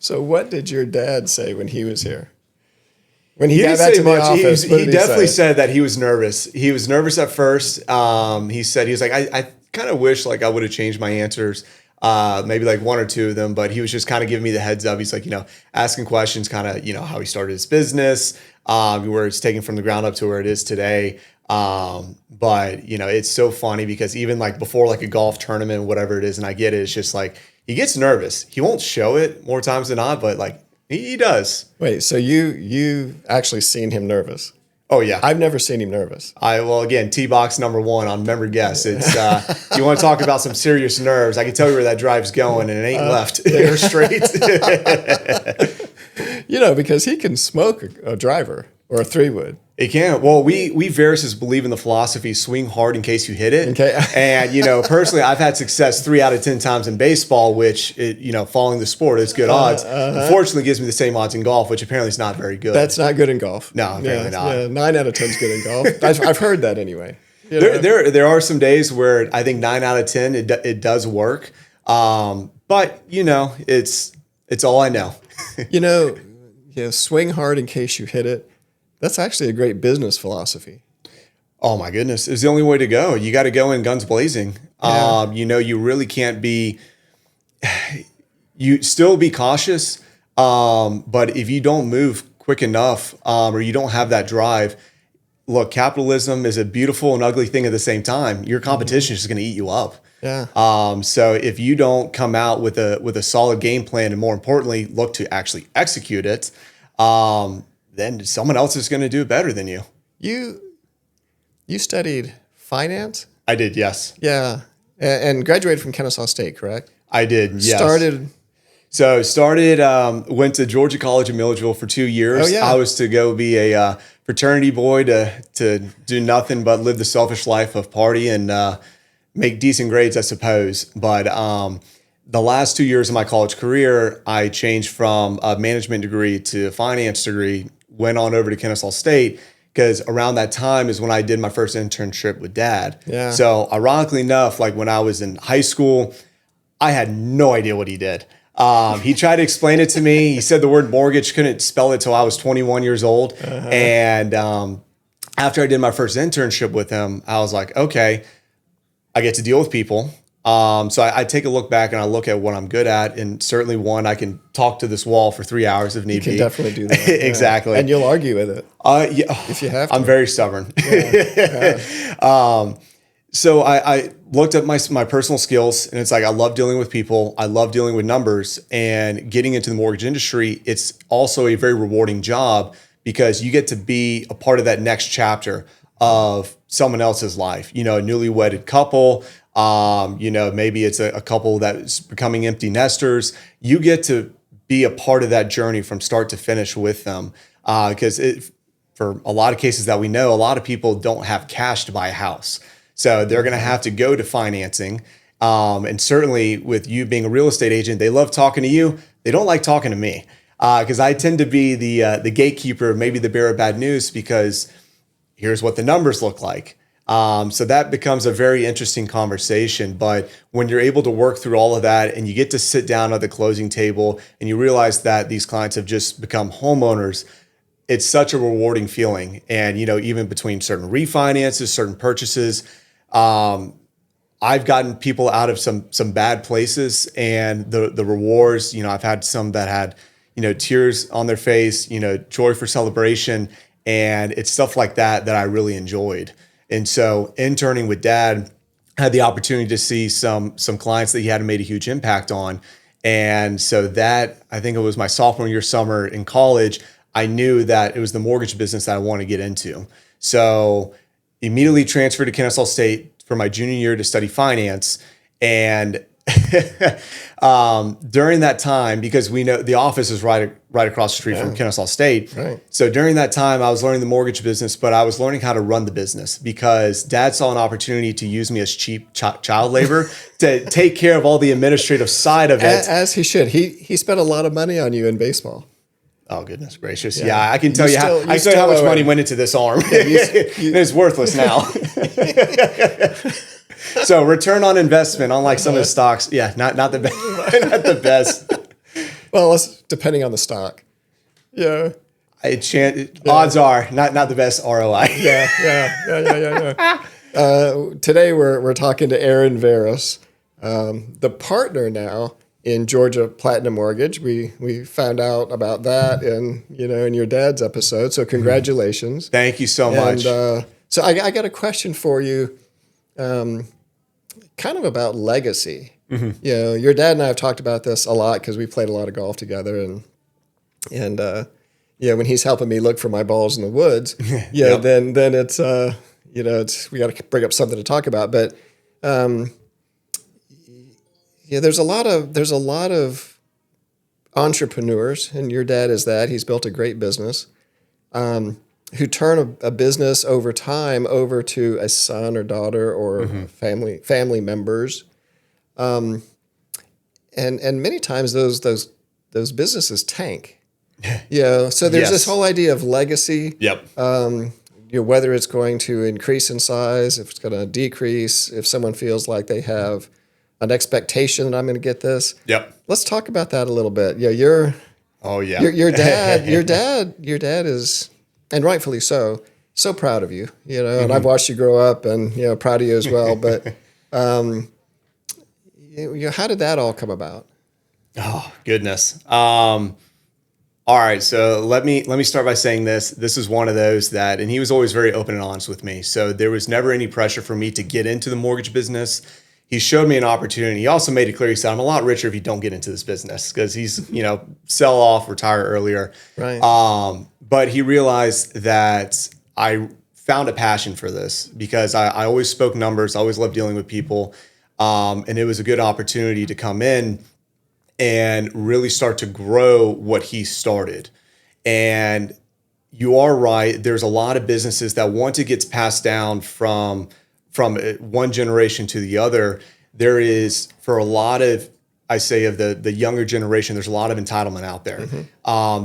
So what did your dad say when he was here? When he didn't got back say to the much. office, He definitely said that he was nervous. He was nervous at first. He said he was like, I kind of wish like I would have changed my answers, maybe like one or two of them. But he was just kind of giving me the heads up. He's like, asking questions, kind of, how he started his business, where it's taken from the ground up to where it is today. But it's so funny because even like before like a golf tournament, whatever it is, and I get it, it's just like he gets nervous. He won't show it more times than not, but like he does. Wait, so you actually seen him nervous? Oh yeah, I've never seen him nervous. Well again, T-box number one on member guess. It's you want to talk about some serious nerves. I can tell you where that drive's going, and it ain't left or straight. Because he can smoke a driver or a 3-wood. It can. Well, we Verises believe in the philosophy, swing hard in case you hit it. Okay. And, personally, I've had success 3 out of 10 times in baseball, which, following the sport is good odds. Unfortunately, gives me the same odds in golf, which apparently is not very good. That's not good in golf. No, apparently not. Yeah, 9 out of 10 is good in golf. I've heard that anyway. There are some days where I think 9 out of 10, it does work. But, it's all I know. Swing hard in case you hit it. That's actually a great business philosophy. Oh my goodness. It's the only way to go. You got to go in guns blazing. Yeah. You really can't you still be cautious. But if you don't move quick enough, or you don't have that drive, look, capitalism is a beautiful and ugly thing at the same time. Your competition is just going to eat you up. Yeah. So if you don't come out with a solid game plan, and more importantly, look to actually execute it, then someone else is going to do it better than you. You studied finance? I did, yes. Yeah. And graduated from Kennesaw State, correct? I did, yes. Went to Georgia College in Milledgeville for 2 years. Oh, yeah. I was to go be a fraternity boy to do nothing but live the selfish life of party and make decent grades, I suppose. But the last 2 years of my college career, I changed from a management degree to a finance degree, went on over to Kennesaw State, because around that time is when I did my first internship with Dad. Yeah. So ironically enough, like when I was in high school, I had no idea what he did. He tried to explain it to me. He said the word mortgage, couldn't spell it till I was 21 years old. Uh-huh. And after I did my first internship with him, I was like, okay, I get to deal with people. So I take a look back and I look at what I'm good at, and certainly one, I can talk to this wall for 3 hours if need be. You can definitely do that. Exactly. Yeah. And you'll argue with it. Yeah. If you have to. I'm very stubborn. Yeah. So I looked at my personal skills, and it's like I love dealing with people. I love dealing with numbers, and getting into the mortgage industry, it's also a very rewarding job because you get to be a part of that next chapter of someone else's life. A newly wedded couple, maybe it's a couple that's becoming empty nesters. You get to be a part of that journey from start to finish with them. Because for a lot of cases that we know, a lot of people don't have cash to buy a house. So they're going to have to go to financing. And certainly with you being a real estate agent, they love talking to you. They don't like talking to me because I tend to be the gatekeeper, maybe the bearer of bad news, because here's what the numbers look like. So that becomes a very interesting conversation. But when you're able to work through all of that and you get to sit down at the closing table and you realize that these clients have just become homeowners, it's such a rewarding feeling. And, even between certain refinances, certain purchases, I've gotten people out of some bad places, and the rewards, I've had some that had, tears on their face, joy for celebration. And it's stuff like that I really enjoyed. And so interning with Dad, I had the opportunity to see some clients that he had made a huge impact on. And so that, I think it was my sophomore year summer in college, I knew that it was the mortgage business that I wanted to get into. So immediately transferred to Kennesaw State for my junior year to study finance. And during that time, because we know the office is right across the street from Kennesaw State. Right. So during that time, I was learning the mortgage business, but I was learning how to run the business because Dad saw an opportunity to use me as cheap child labor to take care of all the administrative side of it. As he should. He spent a lot of money on you in baseball. Oh, goodness gracious. Yeah, I can tell you how much money went into this arm. Yeah, it's worthless now. So return on investment, unlike some of the stocks, not the best. Well, depending on the stock. Yeah. Odds are not the best ROI. Yeah. Today we're talking to Aaron Veras, the partner now in Georgia Platinum Mortgage. We found out about that in your dad's episode. So congratulations. Thank you so much. So I got a question for you, kind of about legacy. Your dad and I have talked about this a lot because we played a lot of golf together, and when he's helping me look for my balls in the woods, Yep. then it's we got to bring up something to talk about. But there's a lot of entrepreneurs, and your dad is that. He's built a great business, who turn a business over time over to a son or daughter or family members, and many times those businesses tank. So there's this whole idea of legacy. Yep. Whether it's going to increase in size, if it's going to decrease, if someone feels like they have an expectation that I'm going to get this. Yep. Let's talk about that a little bit. Your dad is, and rightfully so proud of you. And I've watched you grow up, and proud of you as well. But how did that all come about? Oh, goodness. All right, so let me start by saying this. This is one of those that, and he was always very open and honest with me. So there was never any pressure for me to get into the mortgage business. He showed me an opportunity. He also made it clear, he said, I'm a lot richer if you don't get into this business, because he's, sell off, retire earlier. Right. But he realized that I found a passion for this because I always spoke numbers. I always loved dealing with people. And it was a good opportunity to come in and really start to grow what he started. And you are right. There's a lot of businesses that once it gets passed down from one generation to the other, there is, for a lot of, I say, of the younger generation, there's a lot of entitlement out there.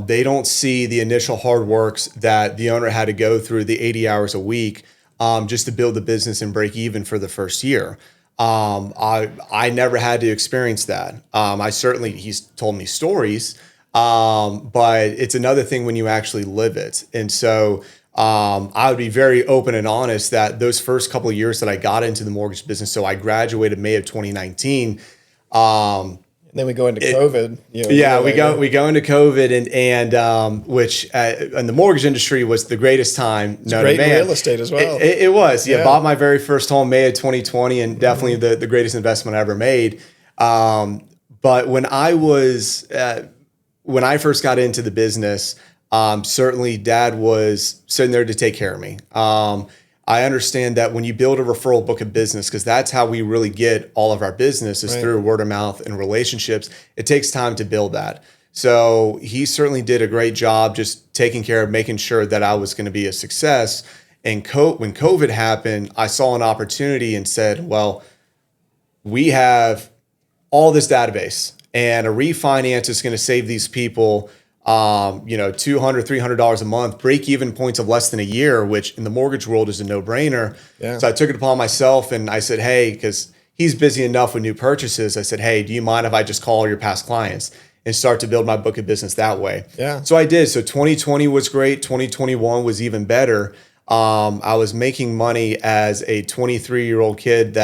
They don't see the initial hard works that the owner had to go through, the 80 hours a week, just to build the business and break even for the first year. I never had to experience that. He's told me stories, but it's another thing when you actually live it. And so I would be very open and honest that those first couple of years that I got into the mortgage business, so I graduated May of 2019. And then we go into COVID. We go into COVID, and which in the mortgage industry was the greatest time. It's great in real estate as well. It was. Yeah, bought my very first home May of 2020, and definitely the greatest investment I ever made. But when I first got into the business, certainly Dad was sitting there to take care of me. I understand that when you build a referral book of business, because that's how we really get all of our business is through word of mouth and relationships, it takes time to build that. So he certainly did a great job just taking care of making sure that I was going to be a success. And when COVID happened, I saw an opportunity and said, well, we have all this database, and a refinance is going to save these people $200, $300 a month, break even points of less than a year, which in the mortgage world is a no brainer. Yeah. So I took it upon myself, and I said, hey, because he's busy enough with new purchases. I said, hey, do you mind if I just call your past clients and start to build my book of business that way? Yeah. So I did. So 2020 was great. 2021 was even better. I was making money as a 23-year-old kid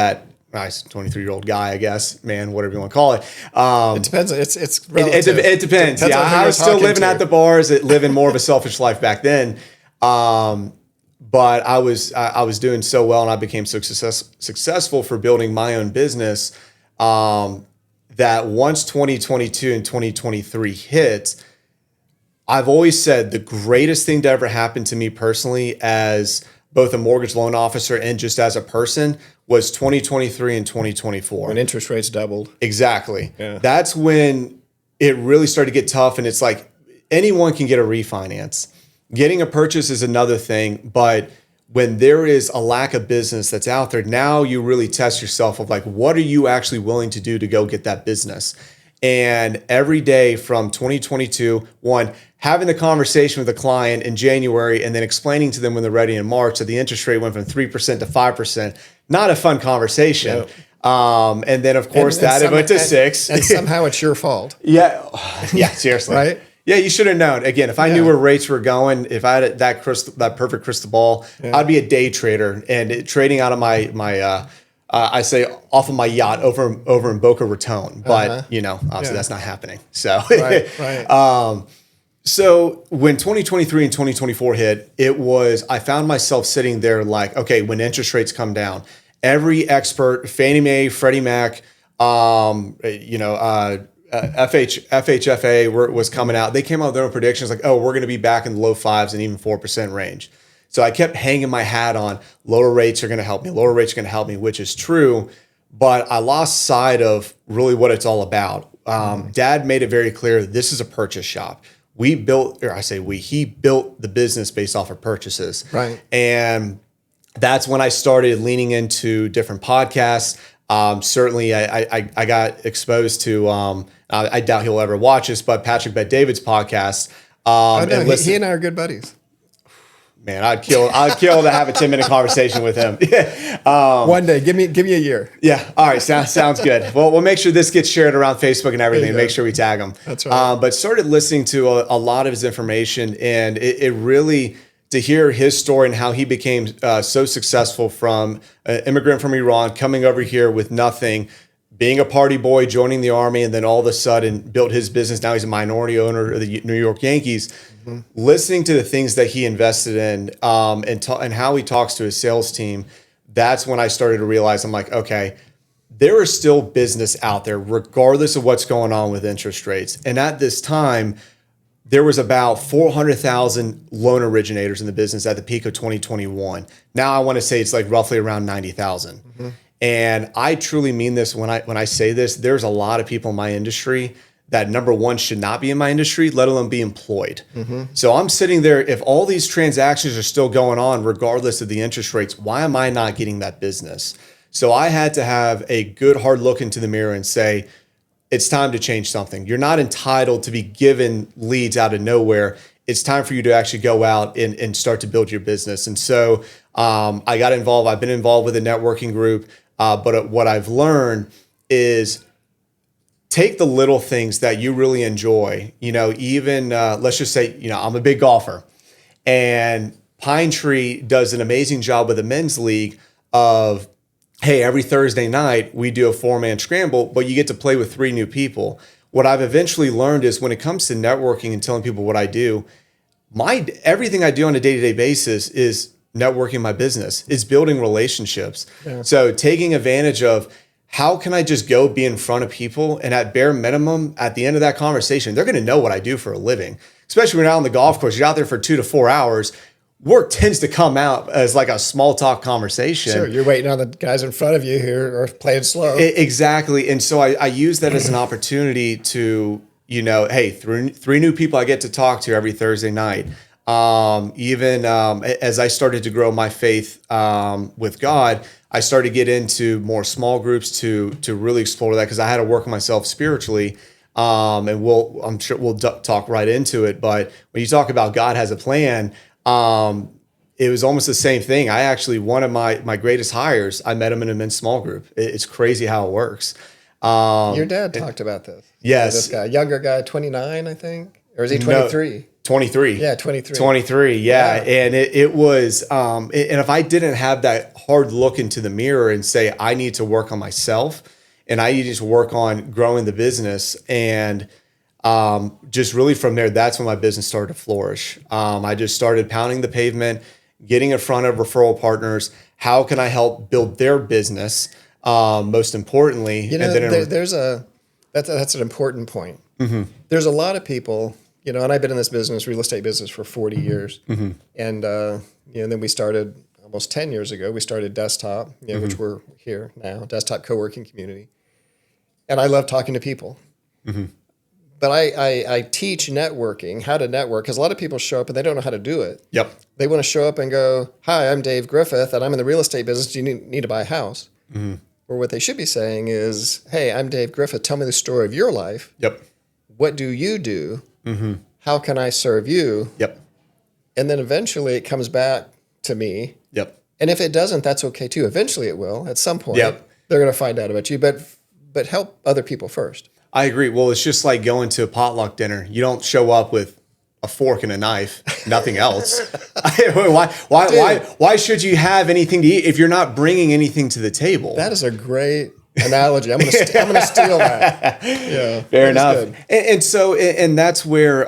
nice 23-year-old guy, I guess, man, whatever you want to call it. It depends. It's relative. It depends. Yeah, I was still living at the bars, living more of a selfish life back then. But I was doing so well, and I became so successful for building my own business, that once 2022 and 2023 hit, I've always said the greatest thing to ever happen to me personally as both a mortgage loan officer and just as a person was 2023 and 2024. When interest rates doubled. Exactly. Yeah. That's when it really started to get tough. And it's like anyone can get a refinance. Getting a purchase is another thing. But when there is a lack of business that's out there, now you really test yourself of like, what are you actually willing to do to go get that business? And every day from 2022, having the conversation with a client in January and then explaining to them when they're ready in March that the interest rate went from 3% to 5%, not a fun conversation. And then of course it went to 6. And somehow it's your fault. Yeah. Yeah. Seriously. Right? Yeah. You should have known. Again, if I knew where rates were going, if I had that perfect crystal ball, I'd be a day trader and trading out of I say off of my yacht over in Boca Raton, but obviously that's not happening. So, Right. So when 2023 and 2024 hit, I found myself sitting there like, okay, when interest rates come down, every expert, Fannie Mae, Freddie Mac, FHFA was coming out. They came out with their own predictions like, oh, we're going to be back in the low 5s and even 4% range. So I kept hanging my hat on lower rates are going to help me. Lower rates are going to help me, which is true. But I lost sight of really what it's all about. Dad made it very clear. This is a purchase shop. He built the business based off of purchases. Right. And that's when I started leaning into different podcasts. Certainly I got exposed to, I doubt he'll ever watch this, but Patrick Bet-David's podcast. He and I are good buddies. Man, I'd kill to have a 10-minute conversation with him. One day, give me a year. Yeah. All right. Sounds good. Well, we'll make sure this gets shared around Facebook and everything. Make sure we tag him. That's right. But started listening to a lot of his information, and it really, to hear his story and how he became so successful from an immigrant from Iran, coming over here with nothing, being a party boy, joining the army, and then all of a sudden built his business. Now he's a minority owner of the New York Yankees. Mm-hmm. Listening to the things that he invested in and how he talks to his sales team, that's when I started to realize, I'm like, okay, there is still business out there, regardless of what's going on with interest rates. And at this time, there was about 400,000 loan originators in the business at the peak of 2021. Now I want to say it's like roughly around 90,000. Mm-hmm. And I truly mean this when I say this. There's a lot of people in my industry that, number one, should not be in my industry, let alone be employed. Mm-hmm. So I'm sitting there, if all these transactions are still going on, regardless of the interest rates, why am I not getting that business? So I had to have a good hard look into the mirror and say, it's time to change something. You're not entitled to be given leads out of nowhere. It's time for you to actually go out and start to build your business. And so I got involved. I've been involved with a networking group. But what I've learned is take the little things that you really enjoy. Even let's just say, I'm a big golfer, and Pine Tree does an amazing job with the men's league of, hey, every Thursday night we do a 4-man scramble, but you get to play with 3 new people. What I've eventually learned is when it comes to networking and telling people what I do, everything I do on a day-to-day basis is networking my business. It's building relationships. Yeah. So taking advantage of how can I just go be in front of people, and at bare minimum, at the end of that conversation, they're going to know what I do for a living. Especially when you're out on the golf course, you're out there for 2 to 4 hours. Work tends to come out as like a small talk conversation. Sure, you're waiting on the guys in front of you who are playing slow. Exactly. And so I use that as an opportunity to, hey, 3 new people I get to talk to every Thursday night. As I started to grow my faith with God, I started to get into more small groups to really explore that, because I had to work on myself spiritually. And I'm sure we'll talk right into it. But when you talk about God has a plan, it was almost the same thing. I actually, one of my greatest hires, I met him in a men's small group. It's crazy how it works. Your dad talked about this. Yes. This guy, younger guy, 29, I think. Or is he 23? No, 23. Yeah, 23. 23, yeah. And it was, and if I didn't have that hard look into the mirror and say, I need to work on myself and I need to work on growing the business, and just really from there, that's when my business started to flourish. I just started pounding the pavement, getting in front of referral partners. How can I help build their business? Most importantly, that's an important point. Mm-hmm. There's a lot of people, and I've been in this business, real estate business, for 40 years. Mm-hmm. And, then we started almost 10 years ago, we started Desktop, mm-hmm. which we're here now, Desktop Co-working Community. And I love talking to people. Mm-hmm. But I teach networking, how to network, because a lot of people show up and they don't know how to do it. Yep. They want to show up and go, hi, I'm Dave Griffith, and I'm in the real estate business. Do you need to buy a house? Mm-hmm. Or what they should be saying is, hey, I'm Dave Griffith. Tell me the story of your life. Yep. What do you do? Mm-hmm. How can I serve you? Yep. And then eventually it comes back to me. Yep. And if it doesn't, that's okay too. Eventually it will at some point. Yep. they're going to find out about you. But help other people first. I agree. Well, it's just like going to a potluck dinner. You don't show up with a fork and a knife, nothing else. Why should you have anything to eat if you're not bringing anything to the table? That is a great analogy. I'm going to steal that. Yeah, fair enough. And that's where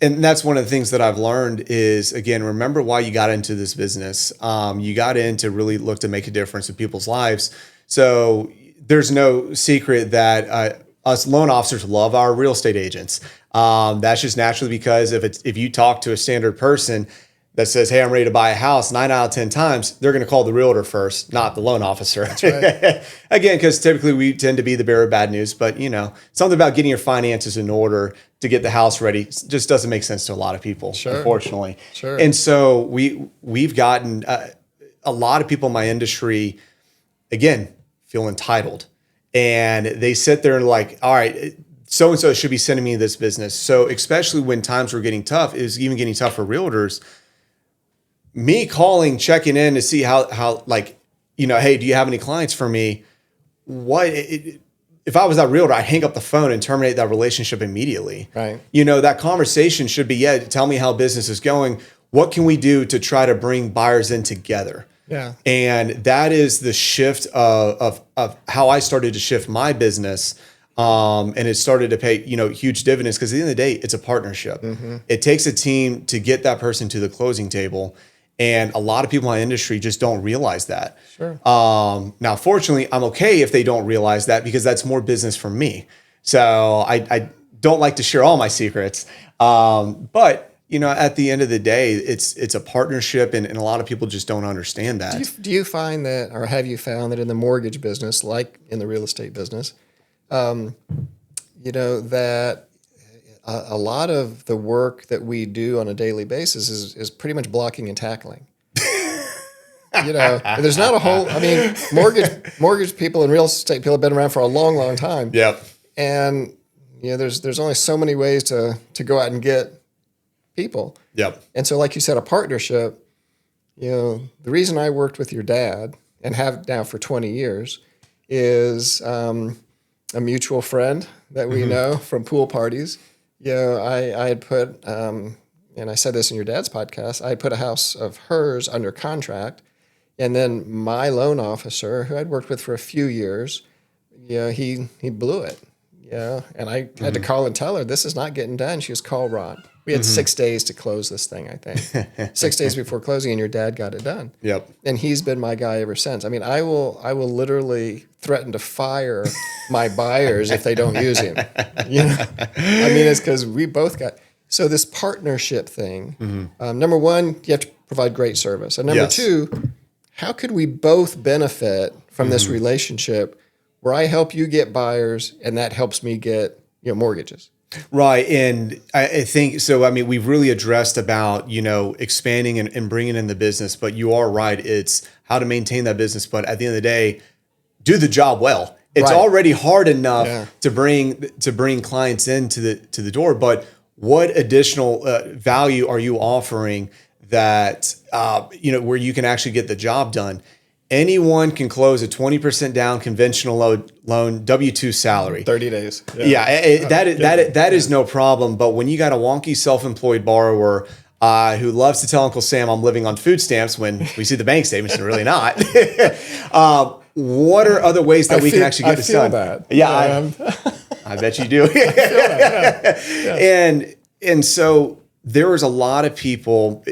and that's one of the things that I've learned is, again, remember why you got into this business. You got in to really look to make a difference in people's lives. So there's no secret that us loan officers love our real estate agents. That's just naturally because if you talk to a standard person that says, hey, I'm ready to buy a house, 9 out of 10 times, they're going to call the realtor first, not the loan officer. That's right. Again, because typically we tend to be the bearer of bad news, but something about getting your finances in order to get the house ready just doesn't make sense to a lot of people, unfortunately. Sure. And so we've gotten a lot of people in my industry, again, feel entitled. And they sit there and like, all right, so-and-so should be sending me this business. So especially when times were getting tough, it was even getting tough for realtors. Me calling, checking in to see how hey, do you have any clients for me? If I was that realtor, I'd hang up the phone and terminate that relationship immediately. Right. That conversation should be, tell me how business is going. What can we do to try to bring buyers in together? Yeah. And that is the shift of how I started to shift my business. And it started to pay, huge dividends because at the end of the day, it's a partnership. Mm-hmm. It takes a team to get that person to the closing table. And a lot of people in my industry just don't realize that. Sure. Now, fortunately, I'm okay if they don't realize that because that's more business for me. So I don't like to share all my secrets. But at the end of the day, it's a partnership, and a lot of people just don't understand that. Do you find that, or have you found that in the mortgage business, like in the real estate business, that a lot of the work that we do on a daily basis is pretty much blocking and tackling. There's not a whole. I mean, mortgage people and real estate people have been around for a long, long time. Yep. And there's only so many ways to go out and get people. Yep. And so, like you said, a partnership. The reason I worked with your dad and have now for 20 years is a mutual friend that we know from pool parties. I had put, and I said this in your dad's podcast, I had put a house of hers under contract. And then my loan officer, who I'd worked with for a few years, he blew it. And I had to call and tell her, this is not getting done. She was, call Ron. We had 6 days to close this thing, I think. 6 days before closing, and your dad got it done. Yep. And he's been my guy ever since. I mean, I will literally threaten to fire my buyers if they don't use him. I mean, it's because we both got. So this partnership thing, number one, you have to provide great service. And number two, how could we both benefit from this relationship where I help you get buyers and that helps me get mortgages? Right. And I think so. I mean, we've really addressed about, expanding and bringing in the business, but you are right. It's how to maintain that business. But at the end of the day, do the job well. It's already hard enough to bring clients into the door. But what additional value are you offering that, where you can actually get the job done? Anyone can close a 20% down conventional loan W-2 salary. 30 days. That is no problem. But when you got a wonky self-employed borrower who loves to tell Uncle Sam I'm living on food stamps when we see the bank statements and really not, what are other ways that we can actually get this done? That. Yeah, I bet you do. And so there was a lot of people.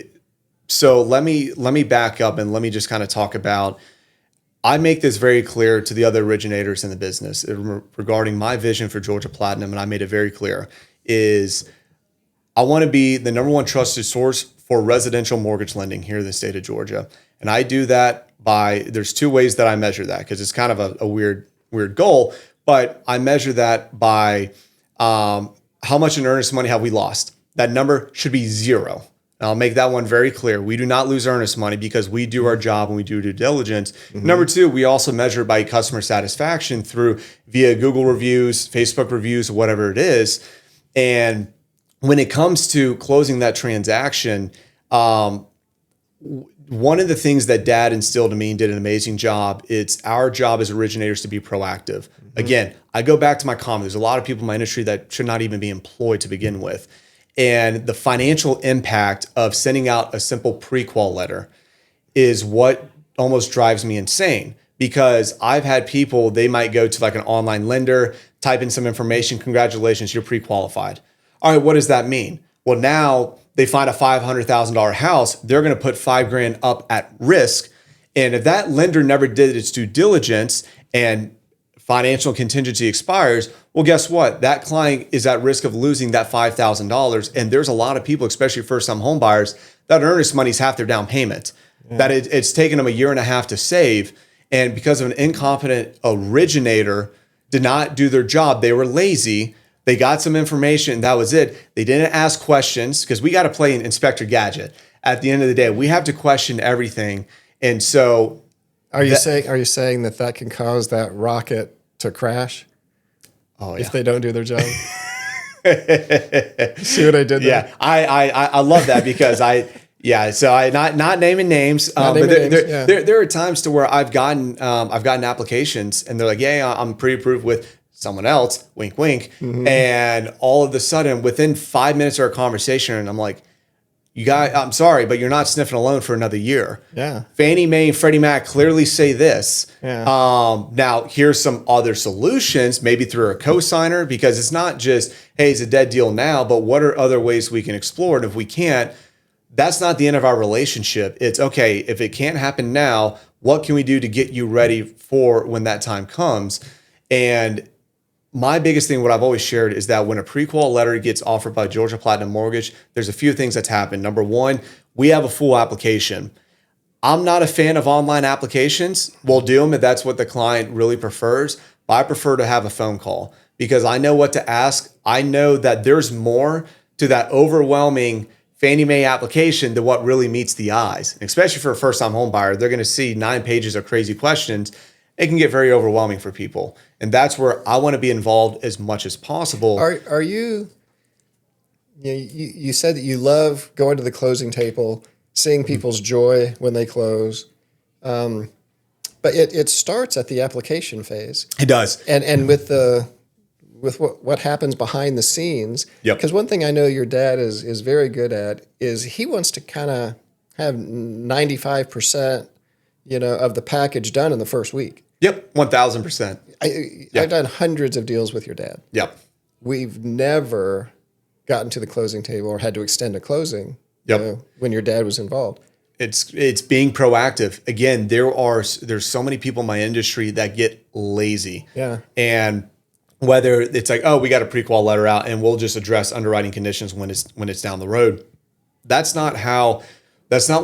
So let me back up and let me just kind of talk about, I make this very clear to the other originators in the business regarding my vision for Georgia Platinum, and I made it very clear, is I want to be the number one trusted source for residential mortgage lending here in the state of Georgia. And I do that there's two ways that I measure that, because it's kind of a weird goal, but I measure that by how much in earnest money have we lost. That number should be 0. And I'll make that one very clear. We do not lose earnest money because we do our job and we do due diligence. Mm-hmm. Number two, we also measure by customer satisfaction via Google reviews, Facebook reviews, whatever it is. And when it comes to closing that transaction, one of the things that Dad instilled in me and did an amazing job, it's our job as originators to be proactive. Again, I go back to my comment. There's a lot of people in my industry that should not even be employed to begin with. And the financial impact of sending out a simple pre-qual letter is what almost drives me insane, because I've had people, they might go to like an online lender, type in some information, congratulations, you're pre-qualified. All right, what does that mean? Well, now they find a $500,000 house, they're going to put $5,000 up at risk. And if that lender never did its due diligence and financial contingency expires, well, guess what? That client is at risk of losing that $5,000. And there's a lot of people, especially first-time home buyers, that earnest money is half their down payment. That it's taken them a year and a half to save. And because of an incompetent originator did not do their job, they were lazy. They got some information. That was it. They didn't ask questions, because we got to play an Inspector Gadget. At the end of the day, we have to question everything. And so, are you saying that can cause that rocket to crash? Oh yeah. If they don't do their job. See what I did there? Yeah, I love that, because so I not naming names, but there are times to where I've gotten applications and they're like, yeah, I'm pre-approved with someone else, wink, wink. And all of a sudden within 5 minutes of our conversation, and I'm like, I'm sorry, but you're not sniffing a loan for another year. Yeah. Fannie Mae and Freddie Mac clearly say this. Yeah. Now here's some other solutions, maybe through a cosigner, because it's not just, hey, it's a dead deal now, but what are other ways we can explore? And if we can't, that's not the end of our relationship. It's okay, if it can't happen now, what can we do to get you ready for when that time comes? And my biggest thing, what I've always shared, is that when a pre-qual letter gets offered by Georgia Platinum Mortgage, there's a few things that's happened. Number one, we have a full application. I'm not a fan of online applications. We'll do them if that's what the client really prefers, but I prefer to have a phone call, because I know what to ask. I know that there's more to that overwhelming Fannie Mae application than what really meets the eyes. And especially for a first-time home buyer, they're going to see 9 pages of crazy questions. It can get very overwhelming for people. And that's where I want to be involved as much as possible. Are you, you said that you love going to the closing table, seeing people's joy when they close. But it starts at the application phase. It does. And with what happens behind the scenes. Yep. Because one thing I know your dad is very good at is he wants to kind of have 95%, of the package done in the first week. Yep, 1,000%. I've done hundreds of deals with your dad. Yep. We've never gotten to the closing table or had to extend a closing. Yep. When your dad was involved. It's being proactive. Again, there's so many people in my industry that get lazy. Yeah. And whether it's like, oh, we got a pre-qual letter out and we'll just address underwriting conditions when it's down the road. That's not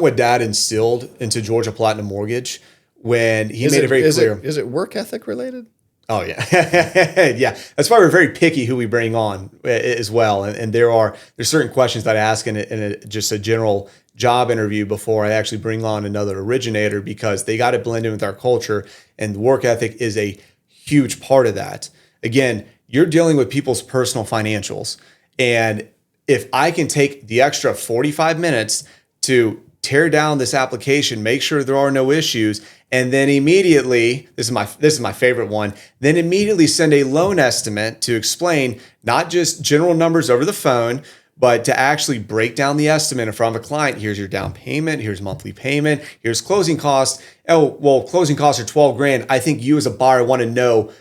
what Dad instilled into Georgia Platinum Mortgage when he made it very clear. Is it work ethic related? Oh yeah. Yeah. That's why we're very picky who we bring on as well. And there's certain questions that I ask in just a general job interview before I actually bring on another originator, because they got to blend in with our culture, and work ethic is a huge part of that. Again, you're dealing with people's personal financials. And if I can take the extra 45 minutes to tear down this application, make sure there are no issues, and then immediately, this is my favorite one, then immediately send a loan estimate to explain not just general numbers over the phone, but to actually break down the estimate in front of a client. Here's your down payment, here's monthly payment, here's closing costs. Oh, well, closing costs are $12,000. I think you as a buyer want to know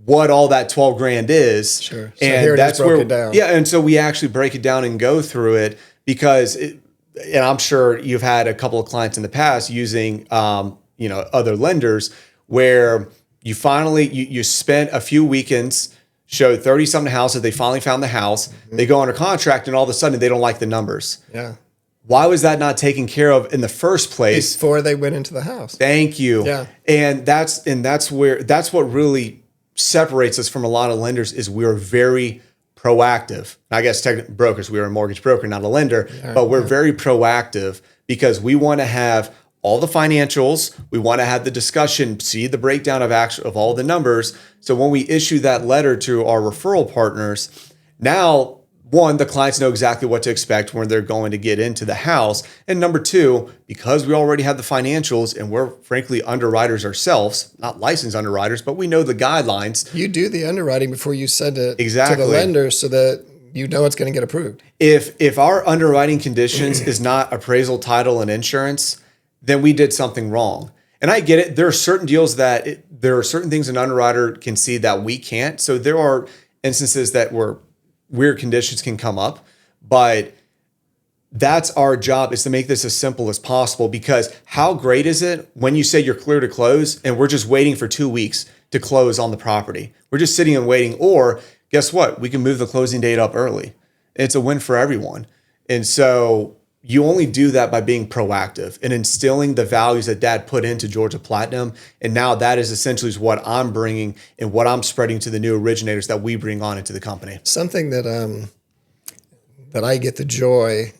what all that $12,000 is. Sure. So and that's where it down. Yeah, and so we actually break it down and go through it, because and I'm sure you've had a couple of clients in the past using other lenders where you finally you spent a few weekends, showed 30-something houses, they finally found the house, they go under contract, and all of a sudden they don't like the numbers. Yeah. Why was that not taken care of in the first place? Before they went into the house. Thank you. Yeah. And that's what really separates us from a lot of lenders, is we're very proactive. I guess brokers, we are a mortgage broker, not a lender, but we're very proactive, because we want to have all the financials. We want to have the discussion, see the breakdown of all the numbers. So when we issue that letter to our referral partners, now one, the clients know exactly what to expect when they're going to get into the house. And number two, because we already have the financials and we're frankly underwriters ourselves, not licensed underwriters, but we know the guidelines. You do the underwriting before you send it Exactly. to the lender so that you know it's going to get approved. If our underwriting conditions is not appraisal, title, and insurance, then we did something wrong. And I get it. There are certain deals there are certain things an underwriter can see that we can't. So there are instances that where weird conditions can come up, but that's our job, is to make this as simple as possible, because how great is it when you say you're clear to close and we're just waiting for 2 weeks to close on the property? We're just sitting and waiting, or guess what? We can move the closing date up early. It's a win for everyone. And so you only do that by being proactive and instilling the values that Dad put into Georgia Platinum. And now that is essentially what I'm bringing and what I'm spreading to the new originators that we bring on into the company. Something that I get the joy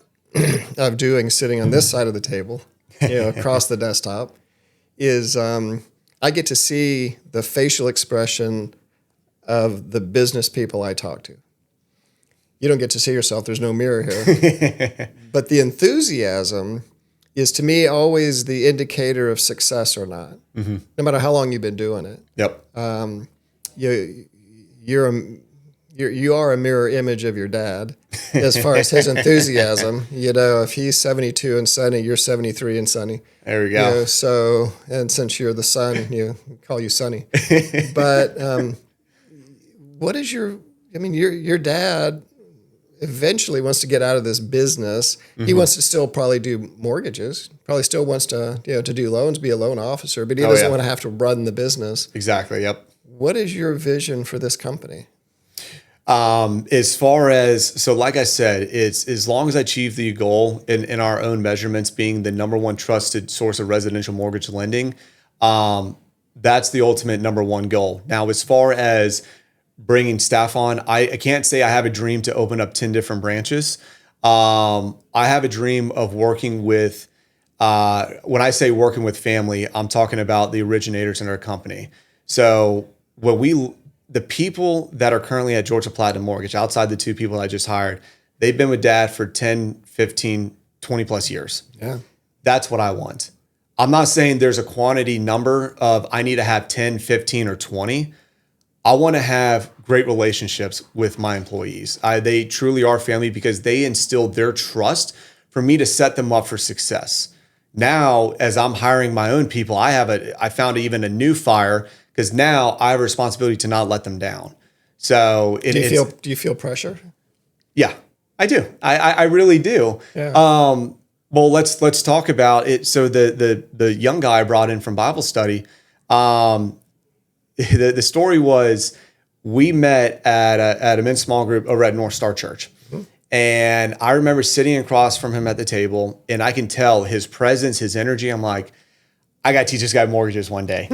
of doing sitting on this side of the table, across the desktop, is I get to see the facial expression of the business people I talk to. You don't get to see yourself. There's no mirror here. But the enthusiasm is, to me, always the indicator of success or not, no matter how long you've been doing it. Yep. You are a mirror image of your dad as far as his enthusiasm. If he's 72 and sunny, you're 73 and sunny. There we go. And since you're the son, call you Sonny. But what is your dad eventually wants to get out of this business. He wants to still probably do mortgages, probably still wants to, to do loans, be a loan officer, but he doesn't want to have to run the business. Exactly. Yep. What is your vision for this company? As far as, so like I said, it's as long as I achieve the goal in our own measurements, being the number one trusted source of residential mortgage lending, that's the ultimate number one goal. Now, as far as bringing staff on, I can't say I have a dream to open up 10 different branches. I have a dream of working with, when I say working with family, I'm talking about the originators in our company. So the people that are currently at Georgia Platinum Mortgage, outside the two people I just hired, they've been with Dad for 10, 15, 20 plus years. Yeah. That's what I want. I'm not saying there's a quantity number of I need to have 10, 15, or 20. I want to have great relationships with my employees. They truly are family because they instill their trust for me to set them up for success. Now, as I'm hiring my own people, I found even a new fire, because now I have a responsibility to not let them down. So do you feel pressure? Yeah, I do. I really do. Yeah. Well, let's talk about it. So the young guy I brought in from Bible study, the story was, we met at a men's small group over at North Star Church. And I remember sitting across from him at the table, and I can tell his presence, his energy. I'm like, I got to teach this guy mortgages one day.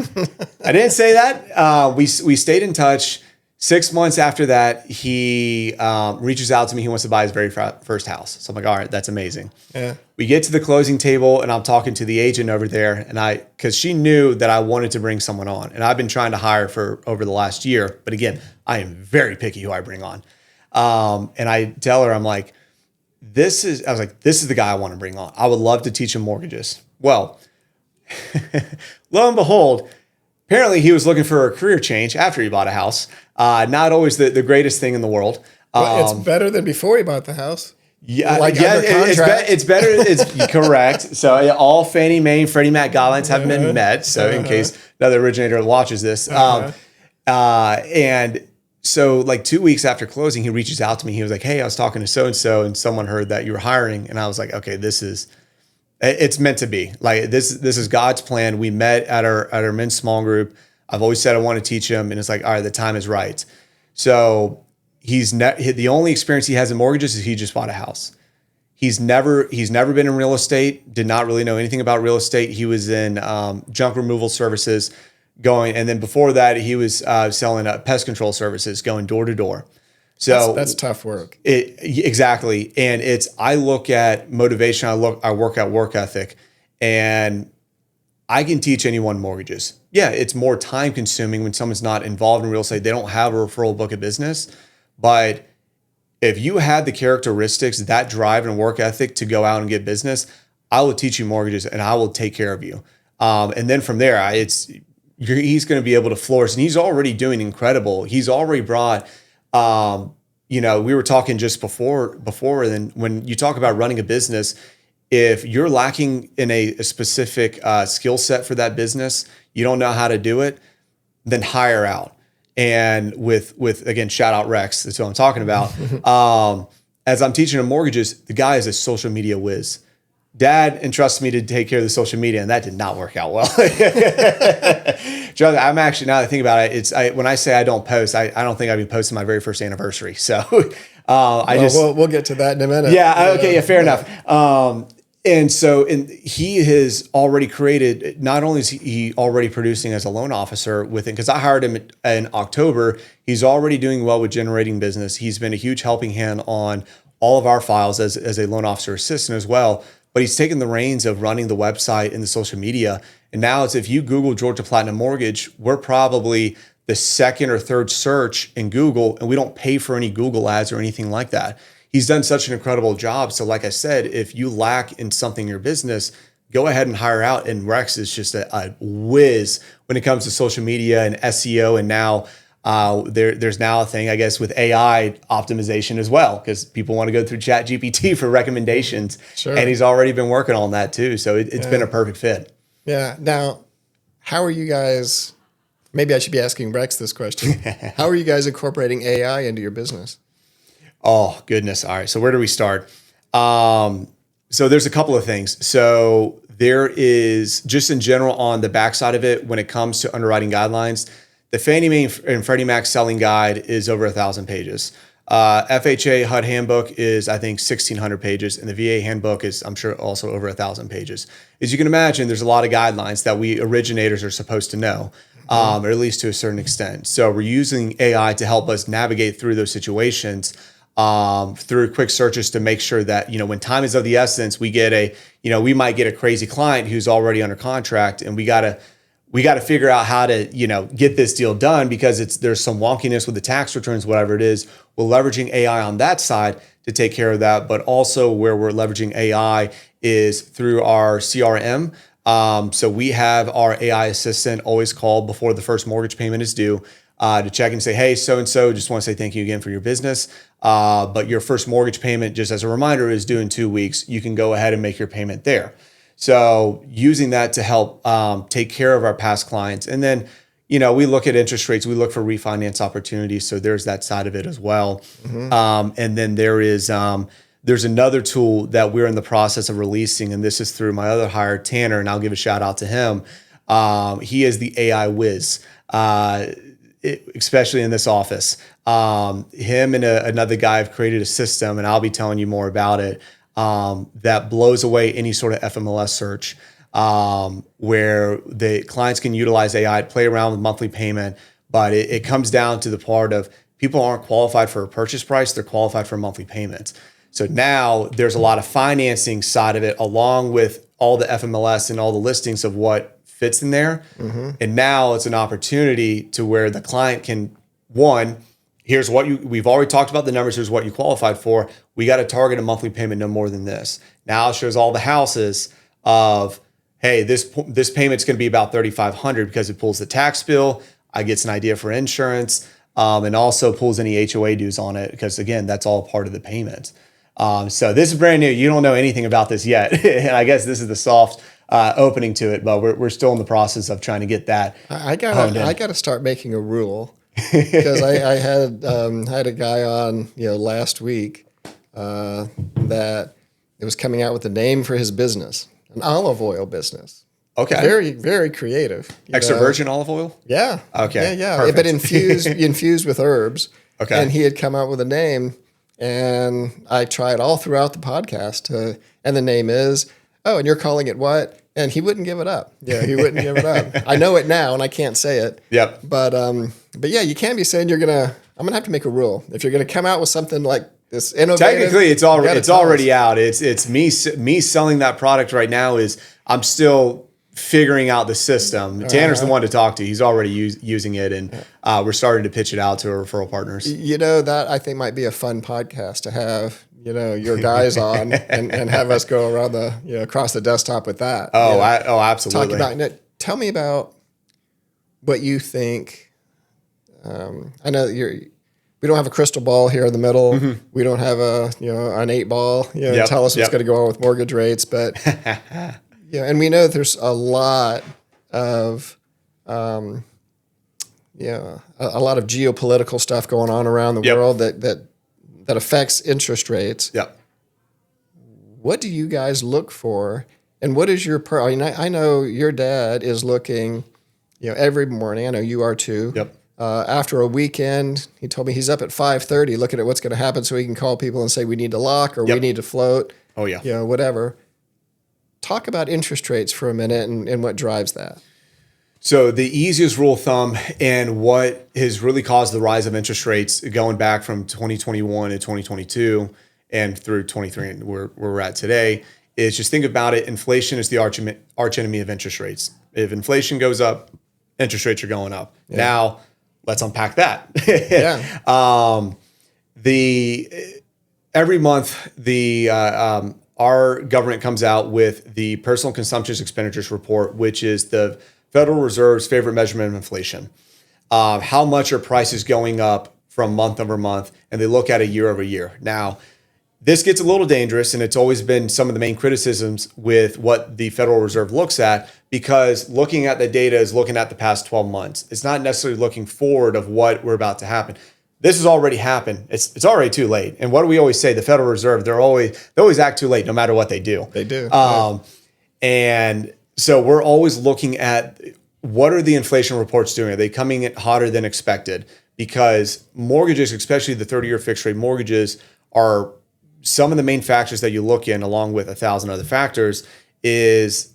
I didn't say that. We stayed in touch. 6 months after that, he reaches out to me. He wants to buy his very first house. So I'm like, all right, that's amazing. Yeah. We get to the closing table, and I'm talking to the agent over there, and because she knew that I wanted to bring someone on, and I've been trying to hire for over the last year. But again, I am very picky who I bring on. And I tell her, I'm like, this is the guy I want to bring on. I would love to teach him mortgages. Well, lo and behold, apparently he was looking for a career change after he bought a house. Not always the greatest thing in the world. Well, it's better than before he bought the house. Yeah, it's better. It's correct. So all Fannie Mae and Freddie Mac guidelines have been met. So in case another originator watches this, and so like 2 weeks after closing, he reaches out to me. He was like, "Hey, I was talking to so and someone heard that you were hiring," and I was like, "Okay, it's meant to be. Like this is God's plan." We met at our men's small group. I've always said I want to teach him, and it's like, all right, the time is right. So the only experience he has in mortgages is he just bought a house. He's never been in real estate. Did not really know anything about real estate. He was in junk removal services, and then before that, he was selling pest control services, going door to door. So that's tough work. Exactly. And I look at motivation. I work at work ethic, and I can teach anyone mortgages. Yeah, it's more time consuming when someone's not involved in real estate. They don't have a referral book of business, but if you had the characteristics, that drive and work ethic to go out and get business, I will teach you mortgages and I will take care of you. And then from there, he's going to be able to flourish, and he's already doing incredible. He's already brought, we were talking just before, and then when you talk about running a business, if you're lacking in a specific skill set for that business, you don't know how to do it, then hire out. And with again, shout out Rex, that's what I'm talking about. As I'm teaching him mortgages, the guy is a social media whiz. Dad entrusted me to take care of the social media, and that did not work out well. I'm actually, now that I think about it, when I say I don't post, I don't think I've been posting my very first anniversary. So we'll get to that in a minute. Yeah. Okay. Yeah. Fair enough. And he has already created, not only is he already producing as a loan officer within, because I hired him in October, he's already doing well with generating business. He's been a huge helping hand on all of our files as a loan officer assistant as well. But he's taken the reins of running the website and the social media. And now it's, if you Google Georgia Platinum Mortgage, we're probably the second or third search in Google, and we don't pay for any Google ads or anything like that. He's done such an incredible job. So like I said, if you lack in something in your business, go ahead and hire out. And Rex is just a whiz when it comes to social media and SEO. And now there's now a thing, I guess, with AI optimization as well, because people want to go through ChatGPT for recommendations. Sure. And he's already been working on that too. So it's been a perfect fit. Yeah. Now, how are you guys, maybe I should be asking Rex this question. How are you guys incorporating AI into your business? Oh, goodness. All right. So where do we start? So there's a couple of things. So there is, just in general on the backside of it, when it comes to underwriting guidelines, the Fannie Mae and Freddie Mac selling guide is over 1,000 pages. FHA HUD handbook is, I think, 1,600 pages. And the VA handbook is, I'm sure, also over 1,000 pages. As you can imagine, there's a lot of guidelines that we originators are supposed to know, or at least to a certain extent. So we're using AI to help us navigate through those situations through quick searches to make sure that, when time is of the essence, we we might get a crazy client who's already under contract, and we got to figure out how to, get this deal done, because there's some wonkiness with the tax returns, whatever it is. We're leveraging AI on that side to take care of that. But also where we're leveraging AI is through our CRM. So we have our AI assistant always call before the first mortgage payment is due, to check and say, hey, so-and-so, just want to say thank you again for your business. But your first mortgage payment, just as a reminder, is due in 2 weeks. You can go ahead and make your payment there. So using that to help take care of our past clients. And then, we look at interest rates, we look for refinance opportunities. So there's that side of it as well. Mm-hmm. And then there's another tool that we're in the process of releasing, and this is through my other hire, Tanner, and I'll give a shout out to him. He is the AI whiz, especially in this office. Him and another guy have created a system, and I'll be telling you more about it, that blows away any sort of FMLS search, where the clients can utilize AI to play around with monthly payment. But it comes down to the part of people aren't qualified for a purchase price, they're qualified for monthly payments. So now there's a lot of financing side of it, along with all the FMLS and all the listings of what fits in there. Mm-hmm. And now it's an opportunity to where the client can, here's what we've already talked about the numbers, here's what you qualified for. We got to target a monthly payment no more than this. Now it shows all the houses of, hey, this payment's going to be about $3,500, because it pulls the tax bill. I get an idea for insurance, and also pulls any HOA dues on it, because again, that's all part of the payment. So this is brand new. You don't know anything about this yet. And I guess this is the soft opening to it, but we're still in the process of trying to get that. I gotta start making a rule, because I had a guy on last week that it was coming out with a name for his business, an olive oil business. Okay. Very, very creative. Extra virgin olive oil? Yeah. Okay. Yeah. Perfect. But infused with herbs. Okay. And he had come out with a name, and I tried all throughout the podcast, and the name is, and you're calling it what? And he wouldn't give it up. Yeah, he wouldn't give it up. I know it now, and I can't say it. Yep. But yeah, you can't be saying I'm gonna have to make a rule. If you're gonna come out with something like this innovative, technically it's already out. It's me selling that product right now. I'm still figuring out the system. Tanner's the one to talk to. He's already using it, and we're starting to pitch it out to our referral partners. That I think might be a fun podcast to have, your guys on and have us go around across the desktop with that. Absolutely. Tell me about what you think. I know we don't have a crystal ball here in the middle. Mm-hmm. We don't have an 8 ball, tell us what's going to go on with mortgage rates, but and we know there's a lot of, a lot of geopolitical stuff going on around the world that affects interest rates. Yep. What do you guys look for? And what is your I know your dad is looking, every morning. I know you are too. Yep. After a weekend, he told me he's up at 5:30 looking at what's going to happen so he can call people and say we need to lock or we need to float. Oh, yeah. Whatever. Talk about interest rates for a minute and what drives that. So the easiest rule of thumb and what has really caused the rise of interest rates going back from 2021 to 2022 and through 23 and where we're at today is just think about it. Inflation is the arch enemy of interest rates. If inflation goes up, interest rates are going up. Yeah. Now, let's unpack that. Every month, our government comes out with the Personal Consumption Expenditures Report, which is the Federal Reserve's favorite measurement of inflation. How much are prices going up from month over month? And they look at it year over year. Now, this gets a little dangerous, and it's always been some of the main criticisms with what the Federal Reserve looks at, because looking at the data is looking at the past 12 months. It's not necessarily looking forward of what we're about to happen. This has already happened. It's already too late. And what do we always say? The Federal Reserve, they always act too late no matter what they do. They do. And so we're always looking at what are the inflation reports doing? Are they coming in hotter than expected? Because mortgages, especially the 30-year fixed rate mortgages, are some of the main factors that you look in, along with 1,000 other factors, is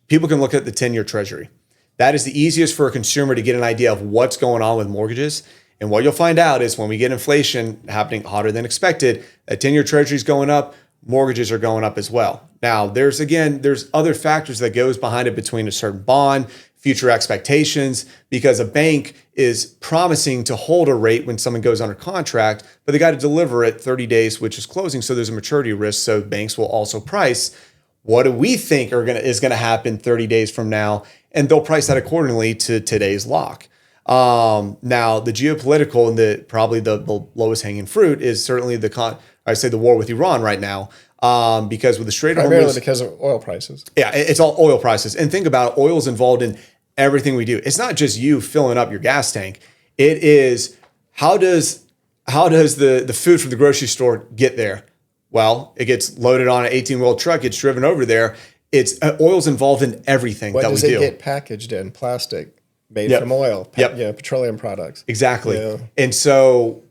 people can look at the 10-year treasury. That is the easiest for a consumer to get an idea of what's going on with mortgages. And what you'll find out is when we get inflation happening hotter than expected, a 10-year treasury is going up, mortgages are going up as well. Now, there's other factors that goes behind it between a certain bond, future expectations, because a bank is promising to hold a rate when someone goes under contract, but they got to deliver it 30 days, which is closing. So there's a maturity risk. So banks will also price what do we think is going to happen 30 days from now, and they'll price that accordingly to today's lock. Now, the geopolitical and probably the lowest hanging fruit is certainly the war with Iran right now. Because with the Strait of Hormuz, primarily because of oil prices. Yeah, it's all oil prices. And think about it, oil is involved in everything we do. It's not just you filling up your gas tank. It is how does the food from the grocery store get there? Well, it gets loaded on an 18-wheel truck, gets driven over there. Oil's involved in everything that we do. What does it get packaged in? Plastic made from oil. Petroleum products. Exactly. Yeah. And so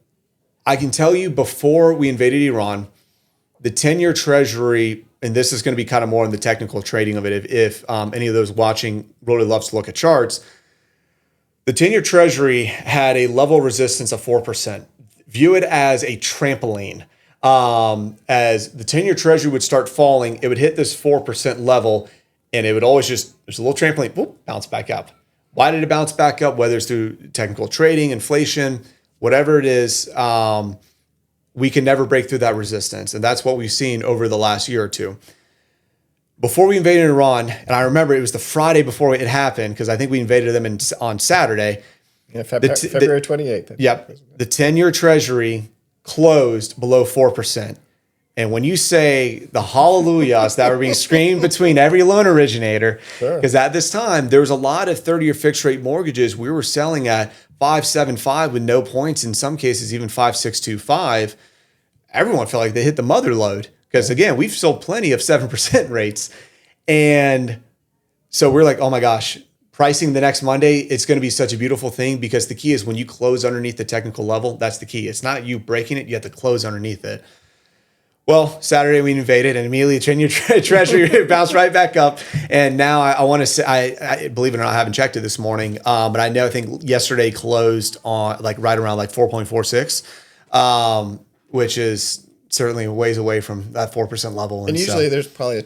I can tell you, before we invaded Iran, the 10-year treasury, and this is going to be kind of more in the technical trading of it, if any of those watching really loves to look at charts, the 10-year treasury had a level of resistance of 4%. View it as a trampoline. As the 10-year treasury would start falling, it would hit this 4% level, and it would always there's a little trampoline, whoop, bounce back up. Why did it bounce back up? Whether it's through technical trading, inflation, whatever it is, we can never break through that resistance. And that's what we've seen over the last year or two. Before we invaded Iran, and I remember it was the Friday before it happened, because I think we invaded them on Saturday. Yeah, February 28th. Yep. The 10-year treasury closed below 4%. And when you say the hallelujahs that were being screamed between every loan originator, because at this time, there was a lot of 30-year fixed rate mortgages we were selling at 5.75 with no points, in some cases even 5.625. Everyone felt like they hit the mother lode, because again, we've sold plenty of 7% rates. And so we're like, oh my gosh, pricing the next Monday, it's going to be such a beautiful thing, because the key is when you close underneath the technical level, that's the key. It's not you breaking it, you have to close underneath it. Well, Saturday we invaded, and immediately 10-year treasury bounced right back up. And now I want to say, I believe it or not, I haven't checked it this morning, but I think yesterday closed on right around 4.46, which is certainly a ways away from that 4% level. And usually there's probably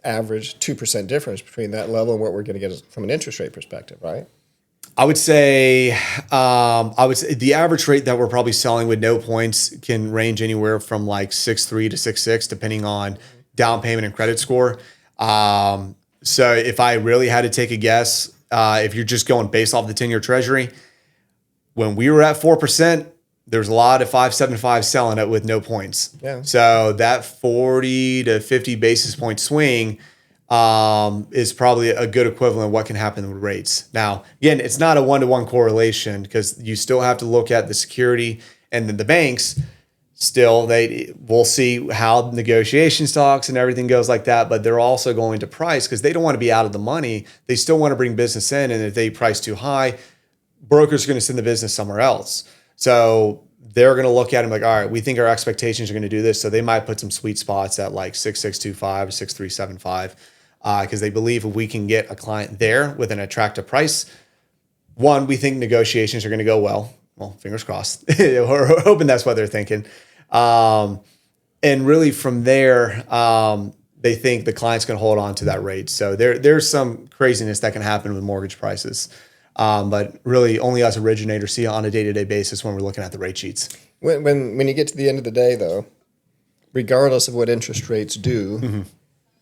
average 2% difference between that level and what we're going to get from an interest rate perspective, right? I would say the average rate that we're probably selling with no points can range anywhere from like 6.3 to 6.6, depending on down payment and credit score. So if I really had to take a guess, if you're just going based off the 10-year treasury, when we were at 4%, there's a lot of 5.75 selling it with no points. Yeah. So that 40 to 50 basis point swing is probably a good equivalent of what can happen with rates. Now, again, it's not a one-to-one correlation because you still have to look at the security, and then the banks still, we'll see how negotiation talks and everything goes like that, but they're also going to price because they don't want to be out of the money. They still want to bring business in, and if they price too high, brokers are going to send the business somewhere else. So they're going to look at them like, all right, we think our expectations are going to do this. So they might put some sweet spots at like 6.625, 6.375, because they believe if we can get a client there with an attractive price, one, we think negotiations are going to go well. Well, fingers crossed. We're hoping that's what they're thinking. And really from there, they think the client's going to hold on to that rate. So there's some craziness that can happen with mortgage prices. But really only us originators see it on a day-to-day basis when we're looking at the rate sheets. When you get to the end of the day, though, regardless of what interest rates do,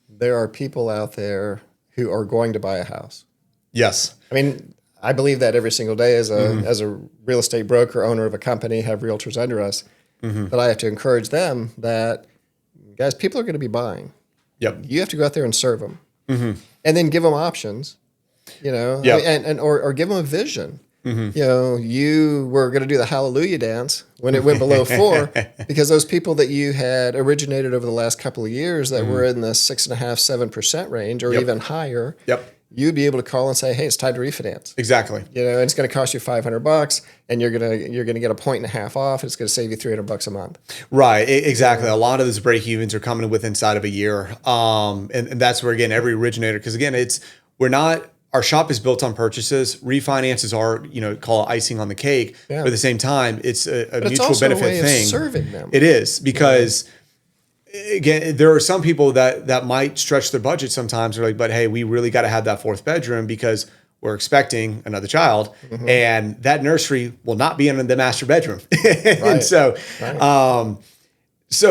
there are people out there who are going to buy a house. Yes. I mean, I believe that every single day as a real estate broker, owner of a company, have realtors under us. But I have to encourage them that, guys, people are going to be buying. Yep. You have to go out there and serve them. And then give them options. Yep. Or give them a vision. You were going to do the hallelujah dance when it went below 4 because those people that you had originated over the last couple of years that were in the 6.5%, 7% range or even higher. You'd be able to call and say, "Hey, it's time to refinance." Exactly. And it's going to cost you $500, and you're gonna get a 1.5 off. And it's going to save you $300 a month. Right. Exactly. A lot of those break evens are coming with inside of a year, and that's where again every originator, because again our shop is built on purchases. Refinances are, call it icing on the cake. Yeah. But at the same time, it's a mutual benefit thing. thing. Of serving them. It is because, again, there are some people that might stretch their budget sometimes. They're like, but hey, we really got to have that 4th bedroom because we're expecting another child, and that nursery will not be in the master bedroom. And so,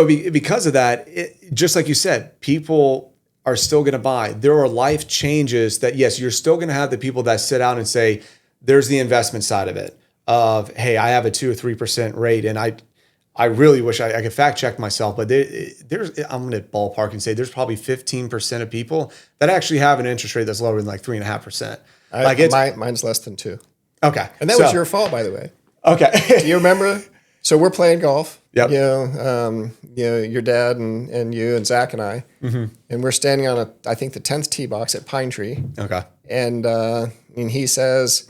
because of that, just like you said, people are still going to buy. There are life changes that, yes, you're still going to have the people that sit out and say, there's the investment side of it of, hey, I have a 2 or 3% rate. And I really wish I could fact check myself, but I'm going to ballpark and say there's probably 15% of people that actually have an interest rate that's lower than like 3.5%. Mine's less than 2. Okay. And that was your fault, by the way. Okay. Do you remember? So we're playing golf. Yep. Your dad and you and Zach and I, and we're standing on I think the 10th tee box at Pine Tree. Okay. And he says,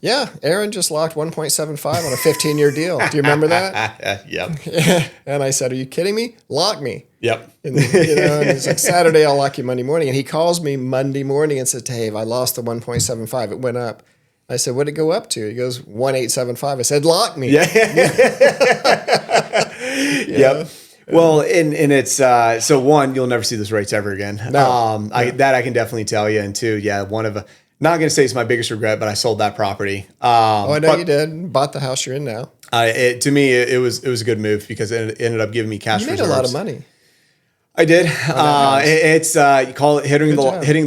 "Yeah, Aaron just locked 1.75 on a 15-year deal. Do you remember that?" Yep. And I said, "Are you kidding me? Lock me." Yep. And he's like, "Saturday, I'll lock you Monday morning." And he calls me Monday morning and says, "Dave, I lost the 1.75. It went up." I said, "What'd it go up to?" He goes, 1.875. I said, "Lock me." Yeah. Yep. Well, and it's so one, you'll never see those rates ever again. No. I can definitely tell you. And two, not going to say it's my biggest regret, but I sold that property. I know you did. Bought the house you're in now. To me, it was a good move because it ended up giving me cash reserves. You made a lot of money. I did. It's you call it hitting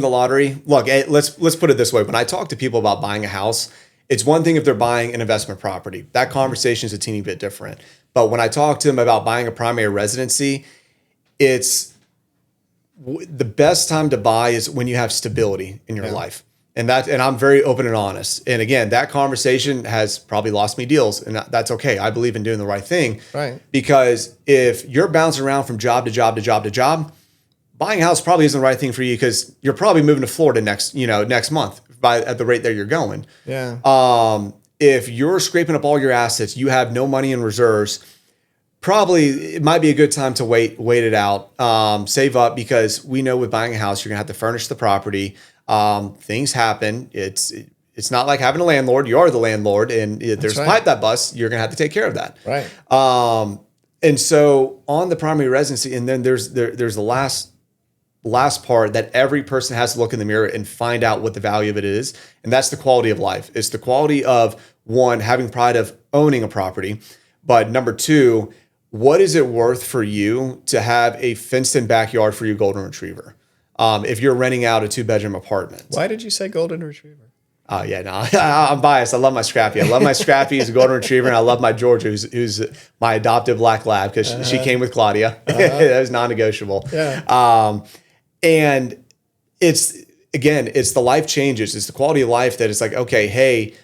the lottery. Look, let's put it this way. When I talk to people about buying a house, it's one thing if they're buying an investment property. That conversation is a teeny bit different. But when I talk to them about buying a primary residency, it's the best time to buy is when you have stability in your life. And I'm very open and honest. And again, that conversation has probably lost me deals, and that's okay. I believe in doing the right thing. Right. Because if you're bouncing around from job to job to job to job, buying a house probably isn't the right thing for you because you're probably moving to Florida next month at the rate that you're going. Yeah. If you're scraping up all your assets, you have no money in reserves, probably it might be a good time to wait it out, save up, because we know with buying a house, you're gonna have to furnish the property. Things happen. It's not like having a landlord. You are the landlord, and if there's a pipe that busts, you're gonna have to take care of that. Right. And so on the primary residency, and then there's the last last part that every person has to look in the mirror and find out what the value of it is. And that's the quality of life. It's the quality of, one, having pride of owning a property. But number two, what is it worth for you to have a fenced-in backyard for your golden retriever? If you're renting out a 2-bedroom apartment. Why did you say golden retriever? Oh, yeah, no, I'm biased. I love my Scrappy. I love my Scrappy. He's a golden retriever. And I love my Georgia, who's my adopted black lab, because she came with Claudia. That was non-negotiable. Yeah. And it's the life changes. It's the quality of life that it's like, okay, hey,